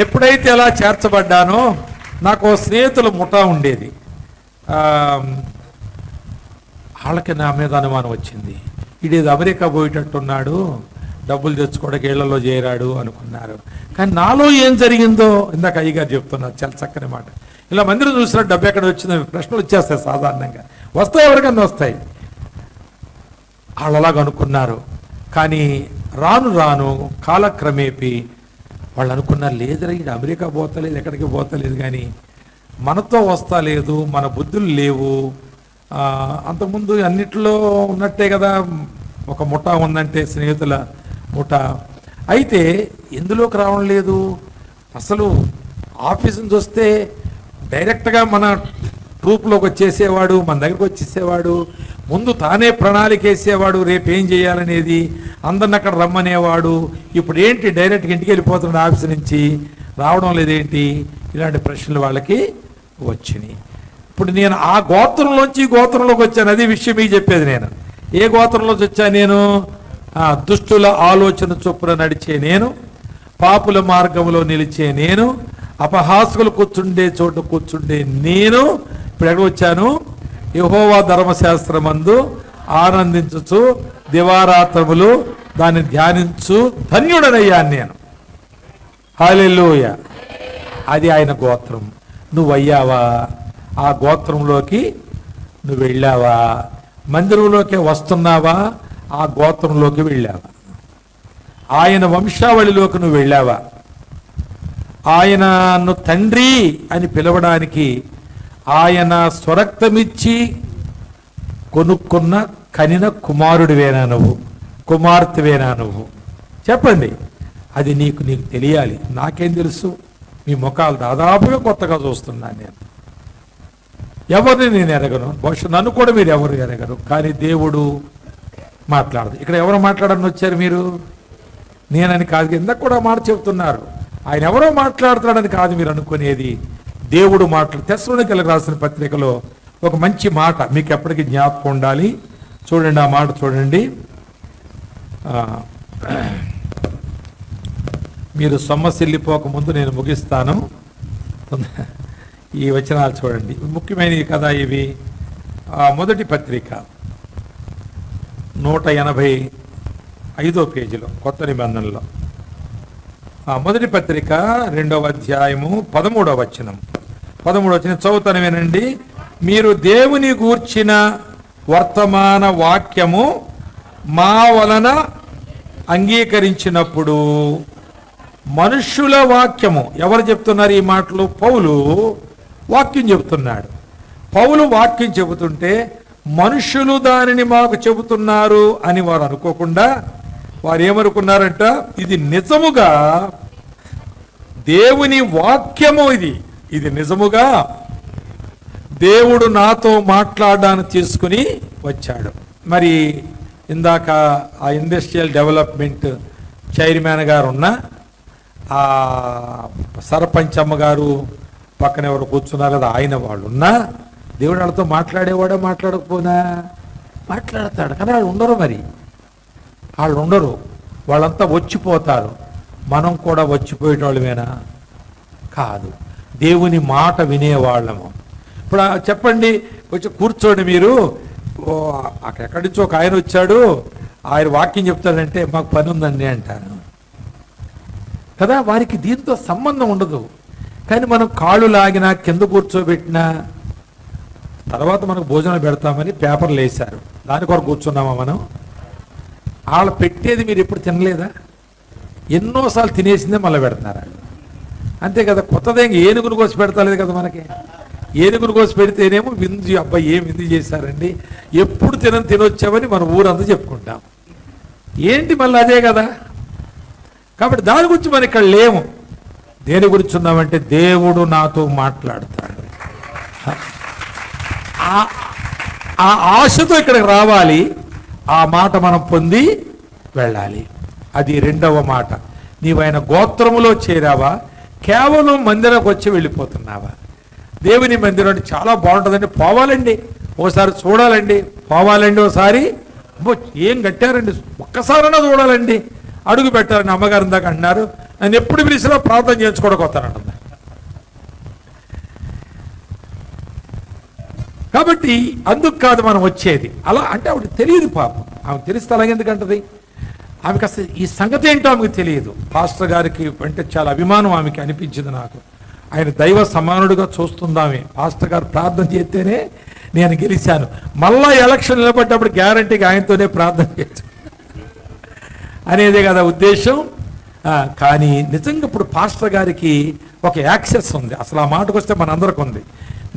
ఎప్పుడైతే అలా చేర్చబడ్డానో నాకు స్నేహితుల ముఠా ఉండేది. వాళ్ళకి నా మీద అనుమానం వచ్చింది, ఇడేది అమెరికా పోయేటట్టున్నాడు, డబ్బులు తెచ్చుకోవడానికి ఇళ్లలో చేరాడు అనుకున్నారు. కానీ నాలో ఏం జరిగిందో ఇందాక అయ్యగారు చెప్తున్నారు, చాలా చక్కని మాట. ఇలా మందిరం చూసినా డబ్బు ఎక్కడ వచ్చిందో ప్రశ్నలు వచ్చేస్తాయి, సాధారణంగా వస్తాయి, ఎవరికన్నా వస్తాయి. వాళ్ళు అలాగ అనుకున్నారు. కానీ రాను రాను కాలక్రమేపీ వాళ్ళు అనుకున్నారు, లేదురా ఇది అమెరికా పోతలేదు, ఎక్కడికి పోతలేదు, కానీ మనతో వస్తా లేదు, మన బుద్ధులు లేవు. అంతకుముందు అన్నిట్లో ఉన్నట్టే కదా ఒక ముఠా ఉందంటే, స్నేహితుల ముఠా. అయితే ఎందులోకి రావడం లేదు. అసలు ఆఫీస్ నుంచి వస్తే డైరెక్ట్గా మన ట్రూప్లోకి వచ్చేసేవాడు, మన దగ్గరకు వచ్చేసేవాడు, ముందు తానే ప్రణాళిక వేసేవాడు, రేపు ఏం చేయాలనేది, అందరిని అక్కడ రమ్మనేవాడు. ఇప్పుడు ఏంటి డైరెక్ట్గా ఇంటికి వెళ్ళిపోతున్నాడు ఆఫీస్ నుంచి, రావడం లేదేంటి, ఇలాంటి ప్రశ్నలు వాళ్ళకి వచ్చినాయి. ఇప్పుడు నేను ఆ గోత్రంలోంచి ఈ గోత్రంలోకి వచ్చాను, అది విషయం మీకు చెప్పేది. నేను ఏ గోత్రంలోకి వచ్చాను? నేను దుష్టుల ఆలోచన చొప్పున నడిచే నేను, పాపుల మార్గంలో నిలిచే నేను, అపహాసకులు కూర్చుండే చోట కూర్చుండే నేను. ఇప్పుడు ఎక్కడ వచ్చాను? యెహోవా ధర్మశాస్త్రమందు ఆనందించుచు దివారాత్రములు దాన్ని ధ్యానించు ధన్యుడనయ్యాను నేను. హల్లెలూయా. అది ఆయన గోత్రం. నువ్వయ్యావా? ఆ గోత్రంలోకి నువ్వు వెళ్ళావా? మందిరంలోకి వస్తున్నావా? ఆ గోత్రంలోకి వెళ్ళావా? ఆయన వంశావళిలోకి నువ్వు వెళ్ళావా? ఆయనను తండ్రి అని పిలవడానికి ఆయన స్వరక్తమిచ్చి కొనుక్కున్న కనిన కుమారుడివేనా నువ్వు? కుమార్తెవేనా నువ్వు? చెప్పండి. అది నీకు తెలియాలి. నాకేం తెలుసు? మీ ముఖాలు దాదాపుగా కొత్తగా చూస్తున్నాను నేను. ఎవరిని నేను ఎరగను, బహుశా నన్ను కూడా మీరు ఎవరు ఎరగరు, కానీ దేవుడు మాట్లాడదు. ఇక్కడ ఎవరు మాట్లాడని వచ్చారు మీరు? నేనని కాదు, ఇందాక కూడా మాట చెబుతున్నారు. ఆయన ఎవరో మాట్లాడుతున్నాడని కాదు మీరు అనుకునేది, దేవుడు మాట్లాడు. తెస్సలోనికీయులకు రాసిన పత్రికలో ఒక మంచి మాట మీకు ఎప్పటికీ జ్ఞాపకం ఉండాలి. చూడండి, ఆ మాట చూడండి. మీరు సొమ్మసిల్లిపోక ముందు నేను ముగిస్తాను. ఈ వచనాలు చూడండి, ముఖ్యమైనవి కదా ఇవి. మొదటి పత్రిక 185 పేజీలో, కొత్త నిబంధనలో మొదటి పత్రిక 2వ అధ్యాయము 13వ వచనం. 13వ వచనం చదువుతాను వినండి. మీరు దేవుని గూర్చిన వర్తమాన వాక్యము మా వలన అంగీకరించినప్పుడు, మనుష్యుల వాక్యము, ఎవరు చెప్తున్నారు ఈ మాటలు? పౌలు వాక్యం చెబుతున్నాడు. పౌలు వాక్యం చెబుతుంటే మనుష్యులు దానిని మాకు చెబుతున్నారు అని వారు అనుకోకుండా వారు ఏమనుకున్నారంట, ఇది నిజముగా దేవుని వాక్యము, ఇది నిజముగా దేవుడు నాతో మాట్లాడడానికి తీసుకుని వచ్చాడు. మరి ఇందాక ఆ ఇండస్ట్రియల్ డెవలప్మెంట్ చైర్మన్ గారు ఉన్న ఆ సర్పంచ్ అమ్మ గారు పక్కన ఎవరు కూర్చున్నారు కదా, ఆయన వాళ్ళు ఉన్నా దేవుడు వాళ్ళతో మాట్లాడేవాడా? మాట్లాడకపోనా? మాట్లాడతాడు. కానీ వాళ్ళు ఉండరు, మరి వాళ్ళు ఉండరు, వాళ్ళంతా వచ్చిపోతారు. మనం కూడా వచ్చిపోయేటోళ్ళమేనా? కాదు, దేవుని మాట వినేవాళ్ళము. ఇప్పుడు చెప్పండి, వచ్చి కూర్చోండి మీరు. ఎక్కడి నుంచో ఒక ఆయన వచ్చాడు, ఆయన వాక్యం చెప్తాడంటే మాకు పని ఉందండి అంటాను కదా. వారికి దీంతో సంబంధం ఉండదు. కానీ మనం కాళ్ళు లాగినా, కింద కూర్చోబెట్టినా, తర్వాత మనకు భోజనం పెడతామని పేపర్లు వేశారు, దాని కొరకు కూర్చున్నామా మనం? వాళ్ళు పెట్టేది మీరు ఎప్పుడు తినలేదా? ఎన్నోసార్లు తినేసిందే మళ్ళీ పెడుతున్నారు. అంతే కదా. కొత్తదే ఏనుగును కోసి పెడతలేదు కదా మనకి. ఏనుగును కోసి పెడితేనేమో విందు, అబ్బాయి ఏం విందు చేశారండి, ఎప్పుడు తినొచ్చామని మన ఊరంతా చెప్పుకుంటాం. ఏంటి మళ్ళీ అదే కదా. కాబట్టి దాని గురించి మనం ఇక్కడ లేము. దేని గురించి ఉన్నామంటే దేవుడు నాతో మాట్లాడతాడు. ఆ ఆశతో ఇక్కడికి రావాలి, ఆ మాట మనం పొంది వెళ్ళాలి. అది 2వ మాట. నీవైన గోత్రములో చేరావా, కేవలం మందిరకు వచ్చి వెళ్ళిపోతున్నావా? దేవుని మందిరం అంటే చాలా బాగుంటుందండి, పోవాలండి, ఓసారి చూడాలండి, పోవాలండి ఓసారి. ఏం కట్టారండి, ఒక్కసారైనా చూడాలండి, అడుగు పెట్టాలని అమ్మగారు దాకా అంటున్నారు. నన్ను ఎప్పుడు పిలిచినా ప్రార్థన చేసుకోవడానికి వస్తానంటుంది. కాబట్టి అందుకు కాదు మనం వచ్చేది. అలా అంటే ఆవిడ తెలియదు పాపం. ఆమెకు తెలిస్తే అలాగెందుకంటది? ఆమెకు అసలు ఈ సంగతి ఏంటో ఆమెకు తెలియదు. పాస్టర్ గారికి అంటే చాలా అభిమానం ఆమెకి అనిపించింది. నాకు ఆయన దైవ సమానుడిగా చూస్తుందామే. పాస్టర్ గారు ప్రార్థన చేస్తేనే నేను గెలిచాను, మళ్ళా ఎలక్షన్ నిలబడ్డప్పుడు గ్యారంటీగా ఆయనతోనే ప్రార్థన చేయొచ్చు అనేదే కదా ఉద్దేశం. కానీ నిజంగా ఇప్పుడు పాస్టర్ గారికి ఒక యాక్సెస్ ఉంది. అసలు ఆ మాటకు వస్తే మనందరికి ఉంది.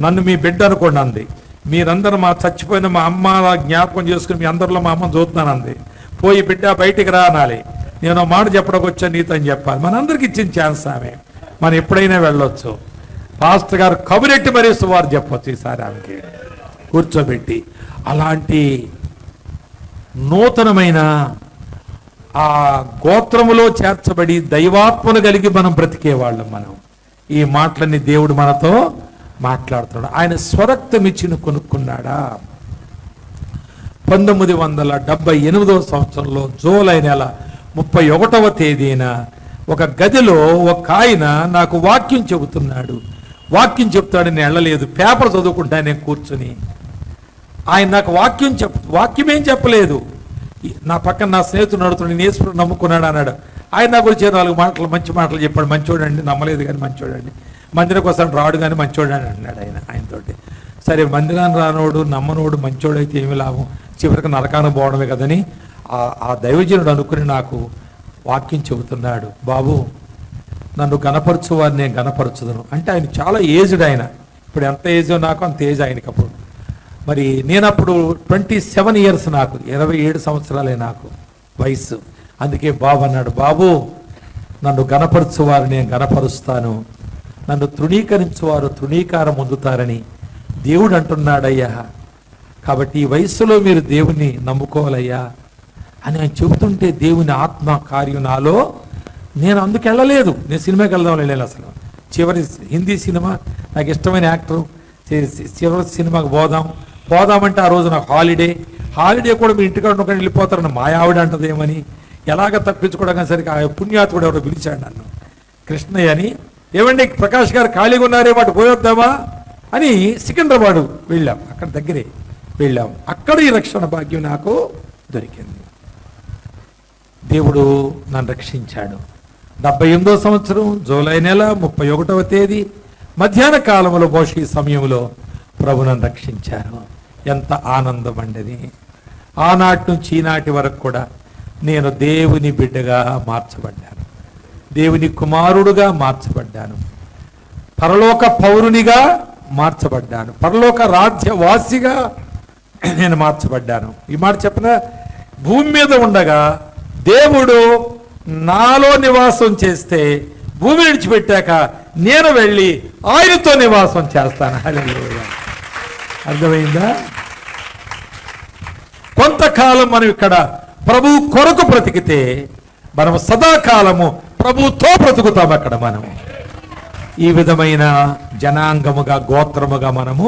నన్ను మీ బిడ్డ అనుకోండి అంది. మీరందరూ మా చచ్చిపోయిన మా అమ్మ జ్ఞాపకం చేసుకుని మీ అందరిలో మా అమ్మని చూస్తున్నాను అంది. పోయి బిడ్డ బయటికి రా అనాలి. నేను మాట చెప్పడానికి వచ్చా నీతో అని చెప్పాలి. మనందరికి ఇచ్చిన ఛాన్స్ ఆమె. మనం ఎప్పుడైనా వెళ్ళొచ్చు. పాస్టర్ గారు కబురెట్టి మరీ సువారు చెప్పొచ్చు ఈసారి ఆమెకి కూర్చోబెట్టి. అలాంటి నూతనమైన ఆ గోత్రములో చేర్చబడి దైవాత్మను కలిగి మనం బ్రతికేవాళ్ళం. మనం ఈ మాటలన్నీ దేవుడు మనతో మాట్లాడుతున్నాడు. ఆయన స్వరక్తం ఇచ్చిన కొనుక్కున్నాడా? 1978వ సంవత్సరంలో జూలై నెల 31వ తేదీన ఒక గదిలో ఒక ఆయన నాకు వాక్యం చెబుతున్నాడు. వాక్యం చెప్తాడని వెళ్ళలేదు, పేపర్ చదువుకుంటా నేను కూర్చుని. ఆయన నాకు వాక్యమేం చెప్పలేదు. నా పక్కన నా స్నేహితుడు నడుతున్నాడు, నేను యేసు నమ్ముకున్నాడు అన్నాడు. ఆయన నా గురించి 4 మాటలు మంచి మాటలు చెప్పాడు. మంచోడండి, నమ్మలేదు కానీ మంచోడండి, మందిరకు వస్తాడు రాడు కానీ మంచోడని అన్నాడు ఆయనతోటి. సరే, మందిరాన్ని రానోడు నమ్మనోడు మంచోడు అయితే ఏమి లాభం, చివరికి నరకాను పోవడమే కదని ఆ దైవజనుడు అనుకుని నాకు వాక్యం చెబుతున్నాడు. బాబు, నన్ను గణపరచు వారిని నేను గణపరచుదును అంటే. ఆయన చాలా ఏజ్డ్. ఆయన ఇప్పుడు ఎంత ఏజ్ నాకు అంత ఏజ్ ఆయనకి. అప్పుడు మరి నేనప్పుడు 27 ఇయర్స్, నాకు 27 సంవత్సరాలే నాకు వయసు. అందుకే బాబు అన్నాడు, బాబు నన్ను గణపరచువారు నేను గణపరుస్తాను, నన్ను తృణీకరించువారు తృణీకారం పొందుతారని దేవుడు అంటున్నాడయ్యా, కాబట్టి ఈ వయస్సులో మీరు దేవుని నమ్ముకోవాలయ్యా అని ఆయన చెబుతుంటే దేవుని ఆత్మ కార్యం నాలో, నేను అందుకు వెళ్ళలేదు. నేను సినిమాకి వెళ్దాం వెళ్ళాను. అసలు చివరి హిందీ సినిమా, నాకు ఇష్టమైన యాక్టరు, చివరి సినిమాకి పోదామంటే ఆ రోజు నాకు హాలిడే కూడా మీ ఇంటికాడ ఒకటి వెళ్ళిపోతారని మా ఆవిడ అంటదేమని, ఎలాగ తప్పించుకోవడం సరికి ఆ పుణ్యాత్ముడు ఎవరో పిలిచాడు నన్ను, కృష్ణయ్య అని. ఏమండి ప్రకాష్ గారు ఖాళీగా ఉన్నారే, వాటి పోయొద్దామా అని సికింద్రాబాద్ వెళ్ళాం. అక్కడ దగ్గరే వెళ్ళాం. అక్కడ ఈ రక్షణ భాగ్యం నాకు దొరికింది. దేవుడు నన్ను రక్షించాడు. 78వ సంవత్సరం జూలై నెల 31వ తేదీ మధ్యాహ్న కాలంలో బహుశా ఈ సమయంలో ప్రభు నన్ను రక్షించారు. ఎంత ఆనందం అండి. ఆనాటి నుంచి ఈనాటి వరకు కూడా నేను దేవుని బిడ్డగా మార్చబడ్డాను, దేవుని కుమారుడుగా మార్చబడ్డాను, పరలోక పౌరునిగా మార్చబడ్డాను, పరలోక రాజ్యవాసిగా నేను మార్చబడ్డాను. ఈ మాట చెప్పిన భూమి మీద ఉండగా దేవుడు నాలో నివాసం చేస్తే భూమి విడిచిపెట్టాక నేను వెళ్ళి ఆయనతో నివాసం చేస్తాను. హల్లెలూయా. అర్థమైందా? కొంతకాలం మనం ఇక్కడ ప్రభు కొరకు బ్రతికితే మనం సదాకాలము ప్రభుతో బ్రతుకుతాం. అక్కడ మనం ఈ విధమైన జనాంగముగా గోత్రముగా మనము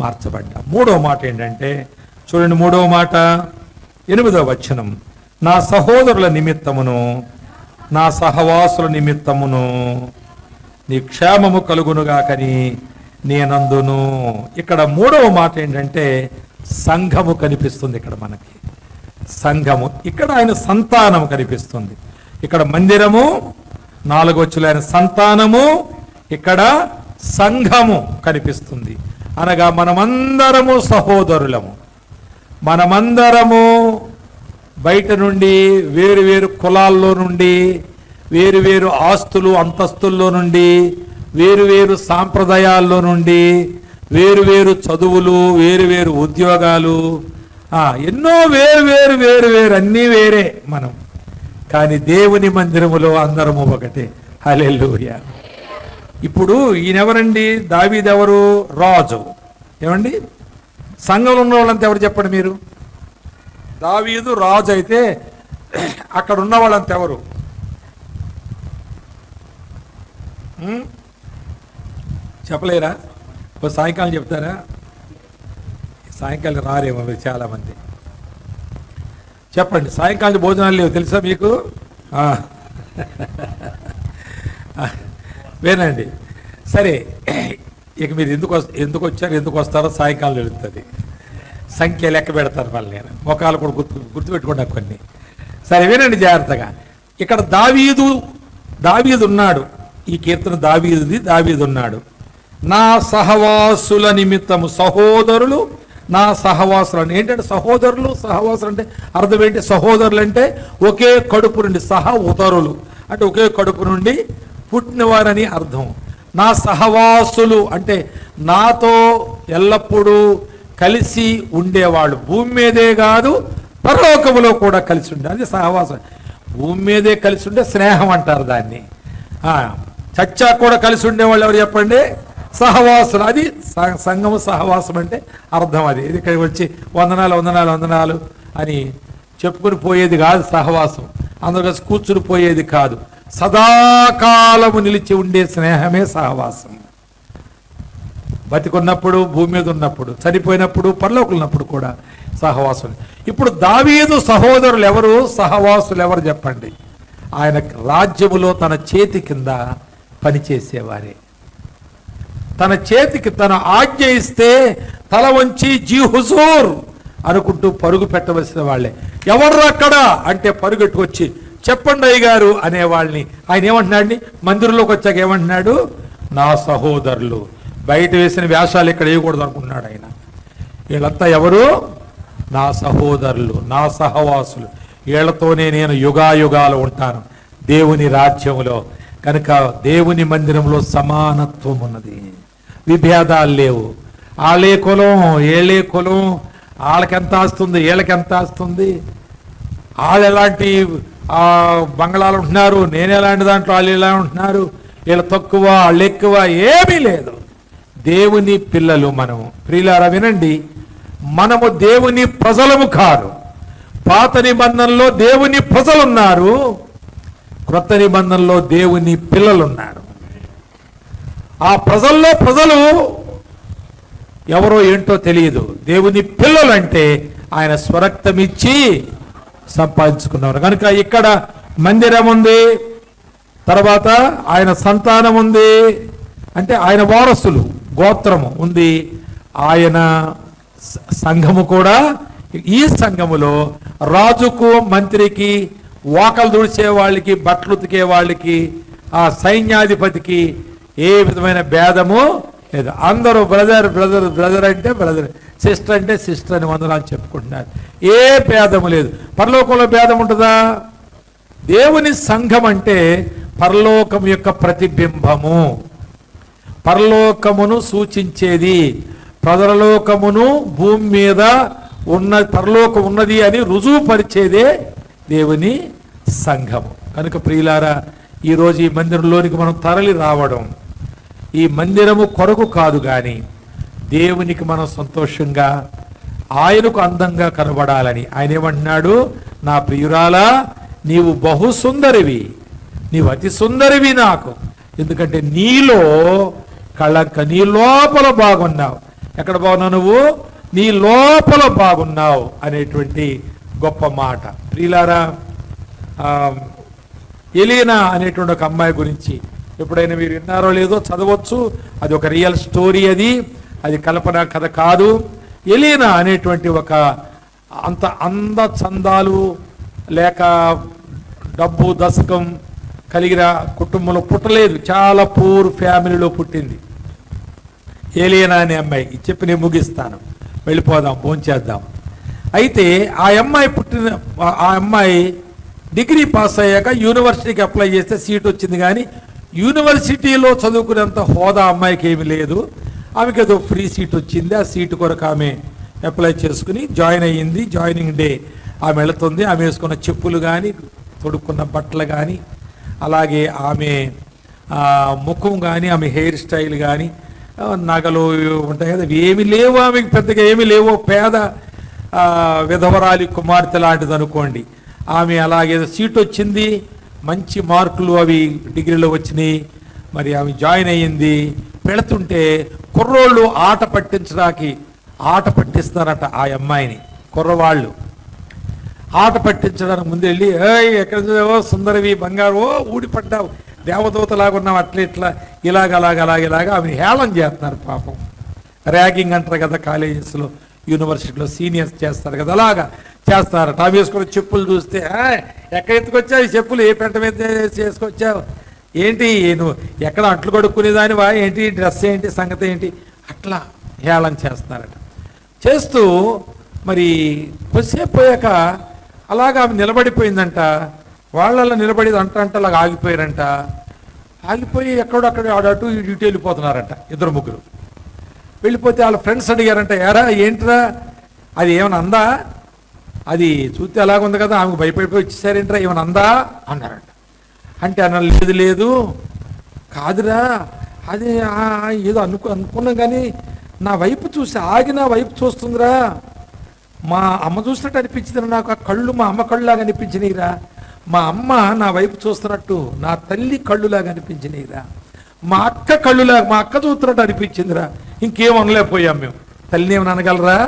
మార్చబడ్డాం. 3వ మాట ఏంటంటే చూడండి, 3వ మాట 8వ వచనం, నా సహోదరుల నిమిత్తమును నా సహవాసుల నిమిత్తమును నీ క్షేమము కలుగునుగాకని నేనందును. ఇక్కడ 3వ మాట ఏంటంటే సంఘము కనిపిస్తుంది. ఇక్కడ మనకి సంఘము, ఇక్కడ ఆయన సంతానము కనిపిస్తుంది. ఇక్కడ మందిరము 4వ వచనంలో ఆయన సంతానము, ఇక్కడ సంఘము కనిపిస్తుంది. అనగా మనమందరము సహోదరులము, మనమందరము బయట నుండి వేరు వేరు కులాల్లో నుండి, వేరు వేరు ఆస్తులు అంతస్తుల్లో నుండి, వేరు వేరు సాంప్రదాయాల్లో నుండి, వేరు వేరు చదువులు, వేరు వేరు ఉద్యోగాలు, ఎన్నో వేరు వేరు వేరు వేరు అన్నీ వేరే మనం, కానీ దేవుని మందిరములో అందరము ఒకటే. హల్లెలూయా. ఇప్పుడు ఈయనెవరండి? దావీదెవరు? రాజు. ఏమండి సంఘంలో ఉన్న వాళ్ళంతా ఎవరు చెప్పండి మీరు? దావీదు రాజు అయితే అక్కడ ఉన్న వాళ్ళంతా ఎవరు? చెప్పలేరా? సాయంకాలం చెప్తారా? సాయంకాలం రారేమో మీరు చాలామంది. చెప్పండి, సాయంకాలం భోజనాలు లేవు తెలుసా మీకు? వేనండి. సరే, ఇక మీరు ఎందుకు వచ్చారు, ఎందుకు వస్తారో సాయంకాలం తెలుస్తుంది. సంఖ్య లెక్క పెడతారు మళ్ళీ. నేను మొఖాలు కూడా గుర్తుపెట్టుకున్నా కొన్ని. సరే వినండి జాగ్రత్తగా. ఇక్కడ దావీదు ఉన్నాడు. ఈ కీర్తన దావీదు ఉన్నాడు. నా సహవాసుల నిమిత్తము, సహోదరులు నా సహవాసులు. ఏంటంటే సహవాసులు అంటే అర్థం ఏంటి? సహోదరులు అంటే ఒకే కడుపు నుండి, ఉదరులు అంటే ఒకే కడుపు నుండి పుట్టినవారని అర్థం. నా సహవాసులు అంటే నాతో ఎల్లప్పుడూ కలిసి ఉండేవాళ్ళు. భూమి మీదే కాదు పరలోకములో కూడా కలిసి ఉండే, అది సహవాసం. భూమి మీదే కలిసి ఉండే స్నేహం అంటారు దాన్ని. చచ్చా కూడా కలిసి ఉండేవాళ్ళు ఎవరు చెప్పండి? సహవాసులు. అది సంఘము సహవాసం అంటే అర్థం అది. ఇది ఇక్కడికి వచ్చి వందనాలు అని చెప్పుకుని పోయేది కాదు సహవాసం. అందరూ కలిసి కూర్చుని పోయేది కాదు. సదాకాలము నిలిచి ఉండే స్నేహమే సహవాసం. బతికున్నప్పుడు, భూమి మీద ఉన్నప్పుడు, చనిపోయినప్పుడు, పరలోకులు ఉన్నప్పుడు కూడా సహవాసం. ఇప్పుడు దావీదు సహోదరులు ఎవరు, సహవాసులు ఎవరు చెప్పండి? ఆయన రాజ్యములో తన చేతి కింద పనిచేసేవారే. తన చేతికి తన ఆజ్ఞ ఇస్తే తల వంచి జీ హుజూర్ అనుకుంటూ పరుగు పెట్టవలసిన వాళ్ళే. ఎవరు అక్కడ అంటే పరుగెట్టుకొచ్చి చెప్పండి అయ్య గారు అనేవాళ్ళని. ఆయన ఏమంటున్నాడు? మందిరంలోకి వచ్చాక ఏమంటున్నాడు? నా సహోదరులు. బయట వేసిన వేషాలు ఇక్కడ వేయకూడదు అనుకుంటున్నాడు ఆయన. వీళ్ళంతా ఎవరు? నా సహోదరులు, నా సహవాసులు. వీళ్ళతోనే నేను యుగాయుగాలు ఉంటాను దేవుని రాజ్యములో. కనుక దేవుని మందిరంలో సమానత్వం ఉన్నది, విభేదాలు లేవు. వాళ్ళే కులం, ఏళ్ళే కులం, వాళ్ళకెంత ఆస్తుంది, వీళ్ళకెంత ఆస్తుంది, వాళ్ళు ఎలాంటి బంగ్లాలు ఉంటున్నారు, నేను ఎలాంటి దాంట్లో వాళ్ళు ఇలా ఉంటున్నారు, వీళ్ళు తక్కువ వాళ్ళు ఎక్కువ, ఏమీ లేదు. దేవుని పిల్లలు మనము. ప్రియులారా వినండి, మనము దేవుని ప్రజలము కాదు. పాత నిబంధనలో దేవుని ప్రజలున్నారు, క్రొత్త నిబంధనలో దేవుని పిల్లలున్నారు. ఆ ప్రజల్లో ప్రజలు ఎవరో ఏంటో తెలియదు. దేవుని పిల్లలంటే ఆయన స్వరక్తమిచ్చి సంపాదించుకున్నారు. కనుక ఇక్కడ మందిరం ఉంది, తర్వాత ఆయన సంతానం ఉంది, అంటే ఆయన వారసులు గోత్రము ఉంది, ఆయన సంఘము కూడా. ఈ సంఘములో రాజుకు, మంత్రికి, వాకలు తుడిచే వాళ్ళకి, బట్టలు ఉతికే వాళ్ళకి, ఆ సైన్యాధిపతికి ఏ విధమైన భేదము లేదు. అందరూ బ్రదర్ బ్రదర్ బ్రదర్ అంటే బ్రదర్, సిస్టర్ అంటే సిస్టర్ అని వందనాలు చెప్పుకుంటున్నారు. ఏ భేదము లేదు. పరలోకంలో భేదం ఉంటుందా? దేవుని సంఘం అంటే పరలోకం యొక్క ప్రతిబింబము, పరలోకమును సూచించేది, పరలోకమును భూమి మీద ఉన్న పరలోకం ఉన్నది అని రుజువుపరిచేదే దేవుని సంఘము. కనుక ప్రియులారా, ఈరోజు ఈ మందిరంలోనికి మనం తరలి రావడం ఈ మందిరము కొరకు కాదు, కానీ దేవునికి మనం సంతోషంగా, ఆయనకు అందంగా కనబడాలని. ఆయన ఏమంటున్నాడు? నా ప్రియురాలా, నీవు బహు సుందరివి, నీవు అతి సుందరివి నాకు, ఎందుకంటే నీలో కళంక, నీ లోపల బాగున్నావు. ఎక్కడ బాగున్నావు నువ్వు? నీ లోపల బాగున్నావు అనేటువంటి గొప్ప మాట. ప్రియులారా, ఎలీనా అనేటువంటి ఒక అమ్మాయి గురించి ఎప్పుడైనా మీరు విన్నారో లేదో చదవచ్చు. అది ఒక రియల్ స్టోరీ, అది కల్పన కథ కాదు. ఎలీనా అనేటువంటి ఒక అంత అంద చందాలు లేక డబ్బు దశకం కలిగిన కుటుంబంలో పుట్టలేదు, చాలా పూర్ ఫ్యామిలీలో పుట్టింది ఎలీనా అనే అమ్మాయి. చెప్పి నేను ముగిస్తాను, వెళ్ళిపోదాం, భోంచేద్దాం. అయితే ఆ అమ్మాయి డిగ్రీ పాస్ అయ్యాక యూనివర్సిటీకి అప్లై చేస్తే సీట్ వచ్చింది, కానీ యూనివర్సిటీలో చదువుకునేంత హోదా అమ్మాయికి ఏమి లేదు. ఆమెకి ఏదో ఫ్రీ సీట్ వచ్చింది. ఆ సీటు కొరకు ఆమె అప్లై చేసుకుని జాయిన్ అయ్యింది. జాయినింగ్ డే ఆమె వెళుతుంది. ఆమె వేసుకున్న చెప్పులు కానీ, తొడుక్కున్న బట్టలు కానీ, అలాగే ఆమె ముఖం కానీ, ఆమె హెయిర్ స్టైల్ కానీ, నగలు ఉంటాయి కదా, ఏమి లేవు ఆమెకి, పెద్దగా ఏమి లేవు. పేద విధవరాలి కుమార్తె లాంటిది అనుకోండి. ఆమె అలాగే సీట్ వచ్చింది, మంచి మార్కులు అవి డిగ్రీలో వచ్చినాయి. మరి ఆమె జాయిన్ అయ్యింది. వెళుతుంటే కుర్రోళ్ళు ఆట పట్టిస్తారట ఆ అమ్మాయిని. కుర్రవాళ్ళు ఆట పట్టించడానికి ముందు వెళ్ళి, ఎక్కడ సుందరవి, బంగారు, ఊడిపడ్డావు, దేవదూతలాగా ఉన్నావు, అట్లా ఇట్లా ఇలాగ ఆమె హేళన చేస్తున్నారు. పాపం ర్యాగింగ్ అంటారు కదా, కాలేజెస్లో యూనివర్సిటీలో సీనియర్స్ చేస్తారు కదా, అలాగా చేస్తారట. ఆమె వేసుకున్న చెప్పులు చూస్తే, ఎక్కడ ఎత్తుకొచ్చావు ఈ చెప్పులు, ఏ పెంట మీద చేసుకొచ్చావు, ఏంటి నువ్వు ఎక్కడ అంట్లు కడుక్కునేదానివా ఏంటి, డ్రెస్ ఏంటి, సంగతి ఏంటి, అట్లా హేళన చేస్తున్నారట. చేస్తూ మరి కొద్దిసేపు పోయాక అలాగా ఆమె నిలబడిపోయిందంట. వాళ్ళల్లో నిలబడి అలాగా ఆగిపోయారంట. ఆగిపోయి ఎక్కడో అటు ఇటు వెళ్ళిపోతున్నారంట. ఇద్దరు ముగ్గురు వెళ్ళిపోతే వాళ్ళ ఫ్రెండ్స్ అడిగారంట, ఎరా ఏంట్రా అది ఏమైనా అందా, అది చూస్తే అలాగుంది కదా, ఆమెకు భయపడిపోయి వచ్చేసారేంట్రా, ఏమైనా అందా అన్నారంట. అంటే అన్న లేదు కాదురా, అది ఏదో అనుకున్నాం, కానీ నా వైపు చూసి ఆగి నా వైపు చూస్తుందిరా, మా అమ్మ చూసినట్టు అనిపించిందిరా, నాకు ఆ కళ్ళు మా అమ్మ కళ్ళులాగా అనిపించినాయిరా, మా అమ్మ నా వైపు చూస్తున్నట్టు నా తల్లి కళ్ళులాగా అనిపించినాయిరా, మా అక్క కళ్ళులాగా మా అక్క చూస్తున్నట్టు అనిపించిందిరా. ఇంకేం అనలేకపోయాం మేము. తల్లిని ఏమని అనగలరా,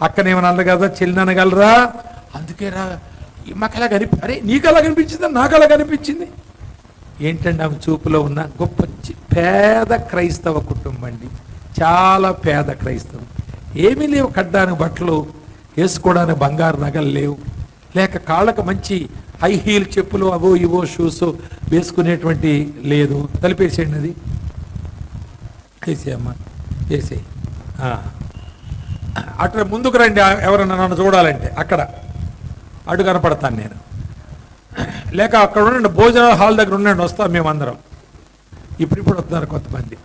అక్కనేమని అనగలరా, చెల్లిని అనగలరా? అందుకే రా మాకు అలా అరే నీకు అలా కనిపించిందా, నాకు అలా కనిపించింది. ఏంటంటే ఆమె చూపులో ఉన్న గొప్ప పేద క్రైస్తవ కుటుంబం అండి, చాలా పేద క్రైస్తవం. ఏమీ లేవు, కడ్డానికి బట్టలు, వేసుకోవడానికి బంగారు నగలు లేవు, లేక కాళ్ళకు మంచి హై హీల్ చెప్పులు అవో ఇవో షూస్ వేసుకునేటువంటి లేదు. తలిపేసేయండి, అది వేసేయమ్మా, వేసేయి. అట్లా ముందుకు రండి, ఎవరన్నా నన్ను చూడాలంటే అక్కడ అటు కనపడతాను నేను, లేక అక్కడ ఉండండి, భోజన హాల్ దగ్గర ఉండండి, వస్తాం మేమందరం. ఇప్పుడు వస్తున్నారు కొంతమంది.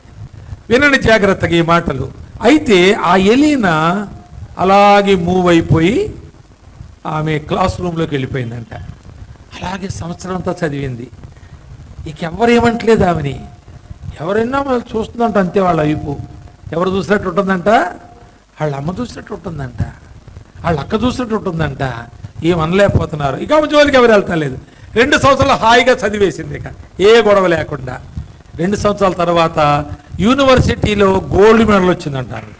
వినండి జాగ్రత్తగా ఈ మాటలు. అయితే ఆ ఎలీనా అలాగే మూవ్ అయిపోయి ఆమె క్లాస్ రూమ్లోకి వెళ్ళిపోయిందంట. అలాగే సంవత్సరం అంతా చదివింది. ఇక ఎవరు ఏమంటలేదు ఆమెని, ఎవరైనా చూస్తుందంట అంతే వాళ్ళ వైపు. ఎవరు చూసినట్టు ఉంటుందంట? వాళ్ళ అమ్మ చూసినట్టు ఉంటుందంట, వాళ్ళ అక్క చూసినట్టు ఉంటుందంట. ఏమనలేకపోతున్నారు. ఇక ఆమె జోలికి ఎవరు వెళ్తలేదు. 2 సంవత్సరాలు హాయిగా చదివేసింది, ఇక ఏ గొడవ లేకుండా. 2 సంవత్సరాల తర్వాత యూనివర్సిటీలో గోల్డ్ మెడల్ వచ్చిందంటారు.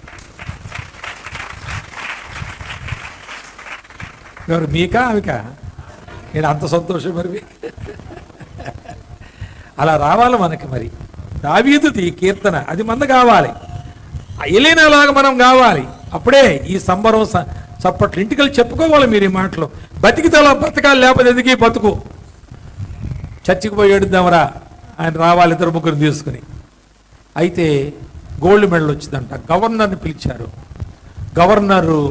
ఎవరు, మీకా ఆమెకా? నేను అంత సంతోషం మరి. అలా రావాలి మనకి. మరి దావీదుది కీర్తన అది మంద కావాలి, ఎలీనాలాగా మనం కావాలి. అప్పుడే ఈ సంబరం చప్పట్లు ఇంటికి చెప్పుకోవాలి. మీరు ఈ మాటలు బతికితే అలా బతకాలి, లేకపోతే ఎందుకు బతుకు. చర్చికి పోయి ఏడుద్దామరా, ఆయన రావాలి 2-3 తీసుకుని. అయితే గోల్డ్ మెడల్ వచ్చిందంట. గవర్నర్ని పిలిచారు. గవర్నరు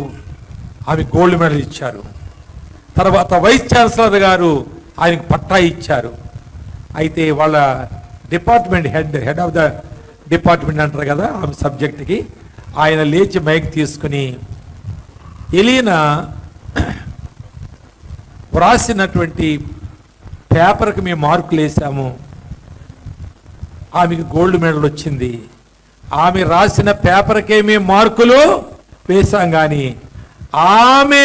ఆమె గోల్డ్ మెడల్ ఇచ్చారు. తర్వాత వైస్ ఛాన్సలర్ గారు ఆయనకు పట్టా ఇచ్చారు. అయితే వాళ్ళ department head of the department అంటారు కదా ఆమె సబ్జెక్ట్కి, ఆయన లేచి మైక్ తీసుకుని ఎలీనా వ్రాసినటువంటి పేపర్కి మేము మార్కులు వేసాము, ఆమెకి గోల్డ్ మెడల్ వచ్చింది. ఆమె రాసిన పేపర్కే మేము మార్కులు వేశాం, కానీ ఆమె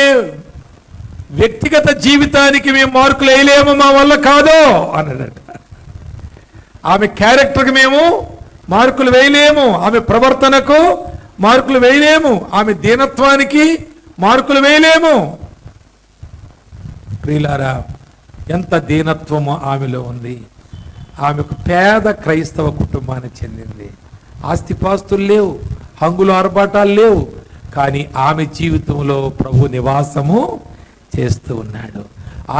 వ్యక్తిగత జీవితానికి మేము మార్కులు వేయలేము, మా వల్ల కాదు అన్నాడట. ఆమె క్యారెక్టర్కి మేము మార్కులు వేయలేము, ఆమె ప్రవర్తనకు మార్కులు వేయలేము, ఆమె దీనత్వానికి మార్కులు వేయలేము. ప్రియులారా, ఎంత దీనత్వము ఆమెలో ఉంది. ఆమెకు పేద క్రైస్తవ కుటుంబానికి చెందింది. ఆస్తిపాస్తులు లేవు, హంగులు ఆర్భాటాలు లేవు, కానీ ఆమె జీవితంలో ప్రభు నివాసము చేస్తూ ఉన్నాడు.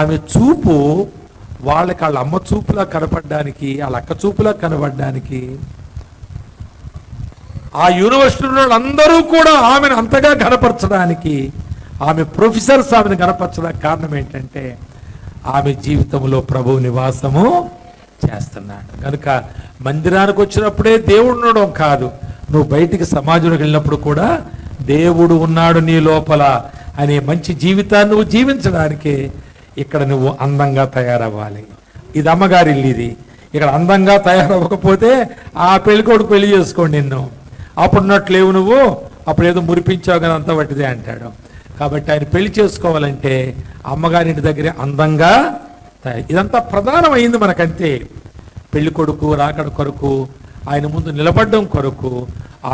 ఆమె చూపు వాళ్ళకి వాళ్ళ అమ్మ చూపులా కనపడడానికి, వాళ్ళ అక్క చూపులా కనపడడానికి, ఆ యూనివర్సిటీలో అందరూ కూడా ఆమెను అంతగా కనపరచడానికి, ఆమె ప్రొఫెసర్స్ ఆమెను కనపరచడానికి కారణం ఏంటంటే ఆమె జీవితంలో ప్రభు నివాసము చేస్తున్నాడు. కనుక మందిరానికి వచ్చినప్పుడే దేవుడు ఉండడం కాదు, నువ్వు బయటికి సమాజంలోకి వెళ్ళినప్పుడు కూడా దేవుడు ఉన్నాడు నీ లోపల అనే మంచి జీవితాన్ని నువ్వు జీవించడానికి ఇక్కడ నువ్వు అందంగా తయారవ్వాలి. ఇది అమ్మగారి ఇల్లు. ఇది ఇక్కడ అందంగా తయారవ్వకపోతే ఆ పెళ్ళికొడుకు పెళ్లి చేసుకోండి నిన్ను, అప్పుడున్నట్లేవు నువ్వు, అప్పుడు ఏదో మురిపించావు కానీ అంత పట్టిదే అంటాడు. కాబట్టి ఆయన పెళ్లి చేసుకోవాలంటే అమ్మగారింటి దగ్గరే అందంగా ఇదంతా ప్రధానమైంది మనకంతే. పెళ్లి కొడుకు రాకడ కొరకు, ఆయన ముందు నిలబడడం కొరకు,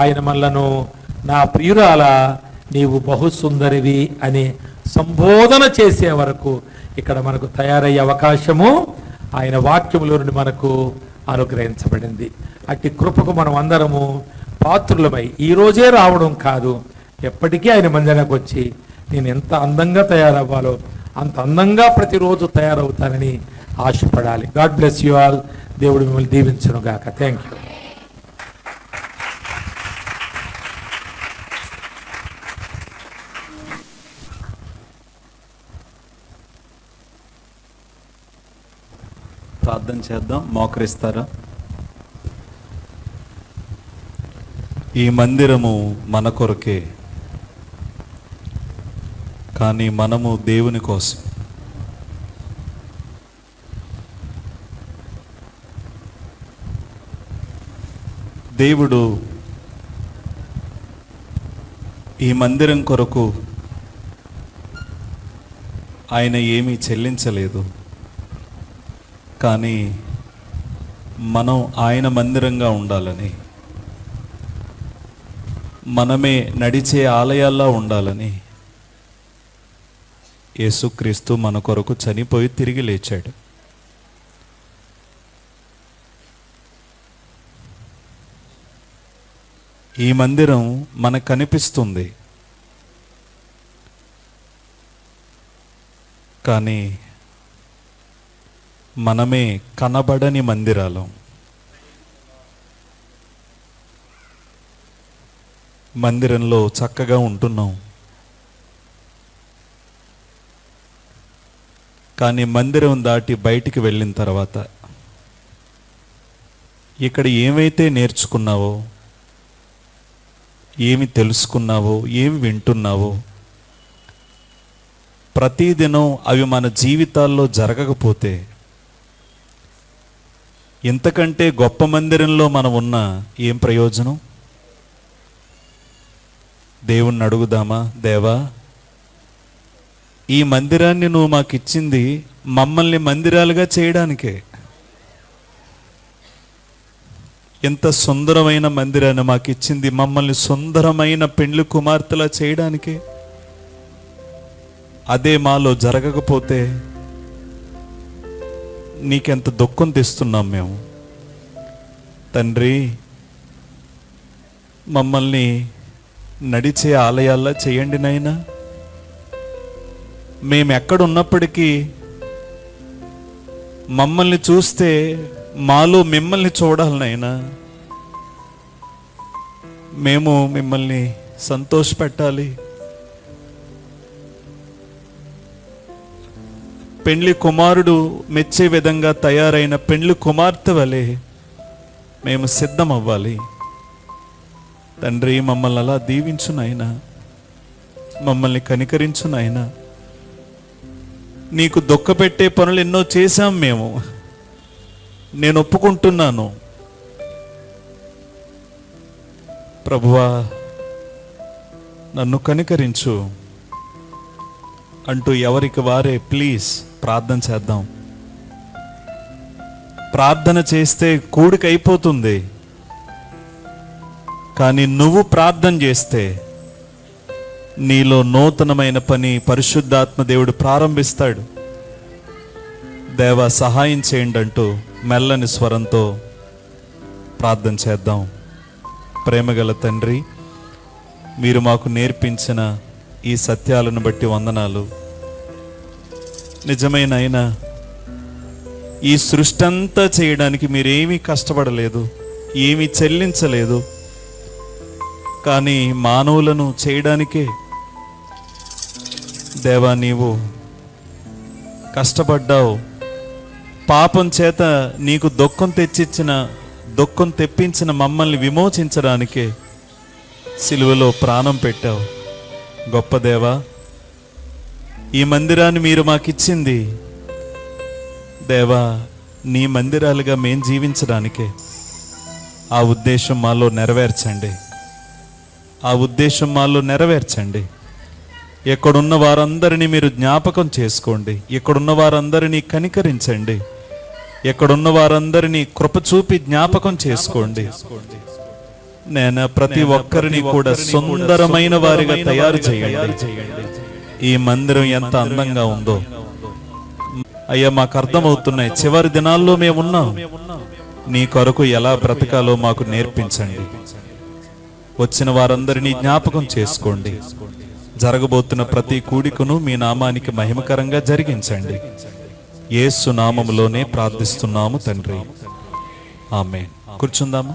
ఆయన మనలను నా ప్రియురాల నీవు బహుసుందరివి అనే సంబోధన చేసే వరకు ఇక్కడ మనకు తయారయ్యే అవకాశము ఆయన వాక్యములో నుండి మనకు అనుగ్రహించబడింది. అట్టి కృపకు మనం అందరము పాత్రులమై ఈరోజే రావడం కాదు, ఎప్పటికీ ఆయన మందిరానికి వచ్చి నేను ఎంత అందంగా తయారవ్వాలో అంత అందంగా ప్రతిరోజు తయారవుతానని ఆశపడాలి. God bless you all. దేవుడు మిమ్మల్ని దీవించును గాక. Thank you. ప్రార్థన చేద్దాం. మోకరిస్తారా? ఈ మందిరము మన కొరకే, కానీ మనము దేవుని కోసం. దేవుడు ఈ మందిరం కొరకు ఆయన ఏమీ చెల్లించలేదు, కానీ మనం ఆయన మందిరంగా ఉండాలని, మనమే నడిచే ఆలయాల్లో ఉండాలని యేసుక్రీస్తు మన కొరకు చనిపోయి తిరిగి లేచాడు. ఈ మందిరం మనకు కనిపిస్తుంది, కానీ మనమే కనబడని మందిరాలం. మందిరంలో చక్కగా ఉంటున్నాం, కానీ మందిరం దాటి బయటికి వెళ్ళిన తర్వాత ఇక్కడ ఏమైతే నేర్చుకున్నావో, ఏమి తెలుసుకున్నావో, ఏమి వింటున్నావో, ప్రతిదినం అవి మన జీవితాల్లో జరగకపోతే ఇంతకంటే గొప్ప మందిరంలో మనం ఉన్న ఏం ప్రయోజనం? దేవుణ్ణి అడుగుదామా? దేవా, ఈ మందిరాన్ని నువ్వు మాకు ఇచ్చింది మమ్మల్ని మందిరాలుగా చేయడానికే. ఎంత సుందరమైన మందిరాన్ని మాకు ఇచ్చింది మమ్మల్ని సుందరమైన పెండ్లి కుమార్తెలా చేయడానికే. అదే మాలో జరగకపోతే నీకెంత దుఃఖం తెస్తున్నాం మేము. తండ్రి, మమ్మల్ని నడిచే ఆలయాల్లా చేయండి నాయనా. మేము ఎక్కడున్నప్పటికీ మమ్మల్ని చూస్తే మాలో మిమ్మల్ని చూడాలి నాయనా. మేము మిమ్మల్ని సంతోషపెట్టాలి. పెండ్లి కుమారుడు మెచ్చే విధంగా తయారైన పెండ్లి కుమార్తె వలె మేము సిద్ధం అవ్వాలి. తండ్రి, మమ్మల్ని అలా దీవించు నాయనా, మమ్మల్ని కనికరించు నాయనా. నీకు దుఃఖపెట్టే పనులు ఎన్నో చేశాం మేము, నేను ఒప్పుకుంటున్నాను. ప్రభువా, నన్ను కనికరించు అంటూ ఎవరికి వారే ప్లీజ్ ప్రార్థన చేద్దాం. ప్రార్థన చేస్తే కూడిక అయిపోతుంది, కానీ నువ్వు ప్రార్థన చేస్తే నీలో నూతనమైన పని పరిశుద్ధాత్మ దేవుడు ప్రారంభిస్తాడు. దేవా, సహాయం చేయండి అంటూ మెల్లని స్వరంతో ప్రార్థన చేద్దాం. ప్రేమగల తండ్రి, మీరు మాకు నేర్పించిన ఈ సత్యాలను బట్టి వందనాలు. నిజమైన అయినా ఈ సృష్టి అంతా చేయడానికి మీరేమీ కష్టపడలేదు, ఏమీ చెల్లించలేదు. కానీ మానవులను చేయడానికే దేవా నీవు కష్టపడ్డావు. పాపం చేత నీకు దుఃఖం తెప్పించిన మమ్మల్ని విమోచించడానికే సిలువలో ప్రాణం పెట్టావు. గొప్ప దేవా, ఈ మందిరాన్ని మీరు మాకిచ్చింది దేవా నీ మందిరాలుగా మేం జీవించడానికే. ఆ ఉద్దేశం మాలో నెరవేర్చండి, ఆ ఉద్దేశం మాలో నెరవేర్చండి. ఎక్కడున్న వారందరినీ మీరు జ్ఞాపకం చేసుకోండి, ఎక్కడున్న వారందరినీ కనికరించండి, ఎక్కడున్న వారందరినీ కృప చూపి జ్ఞాపకం చేసుకోండి. నేను ప్రతి ఒక్కరిని కూడా సుందరమైన వారిగా తయారు చేయండి. ఈ మందిరం ఎంత అందంగా ఉందో అయ్యా మాకు అర్థమవుతున్నాయి. చివరి దినాల్లో మేమున్నాం, నీ కొరకు ఎలా బ్రతకాలో మాకు నేర్పించండి. వచ్చిన వారందరినీ జ్ఞాపకం చేసుకోండి. జరగబోతున్న ప్రతి కూడికను మీ నామానికి మహిమకరంగా జరిగించండి. యేసు నామములోనే ప్రార్థిస్తున్నాము తండ్రి, ఆమేన్. కూర్చుందాము.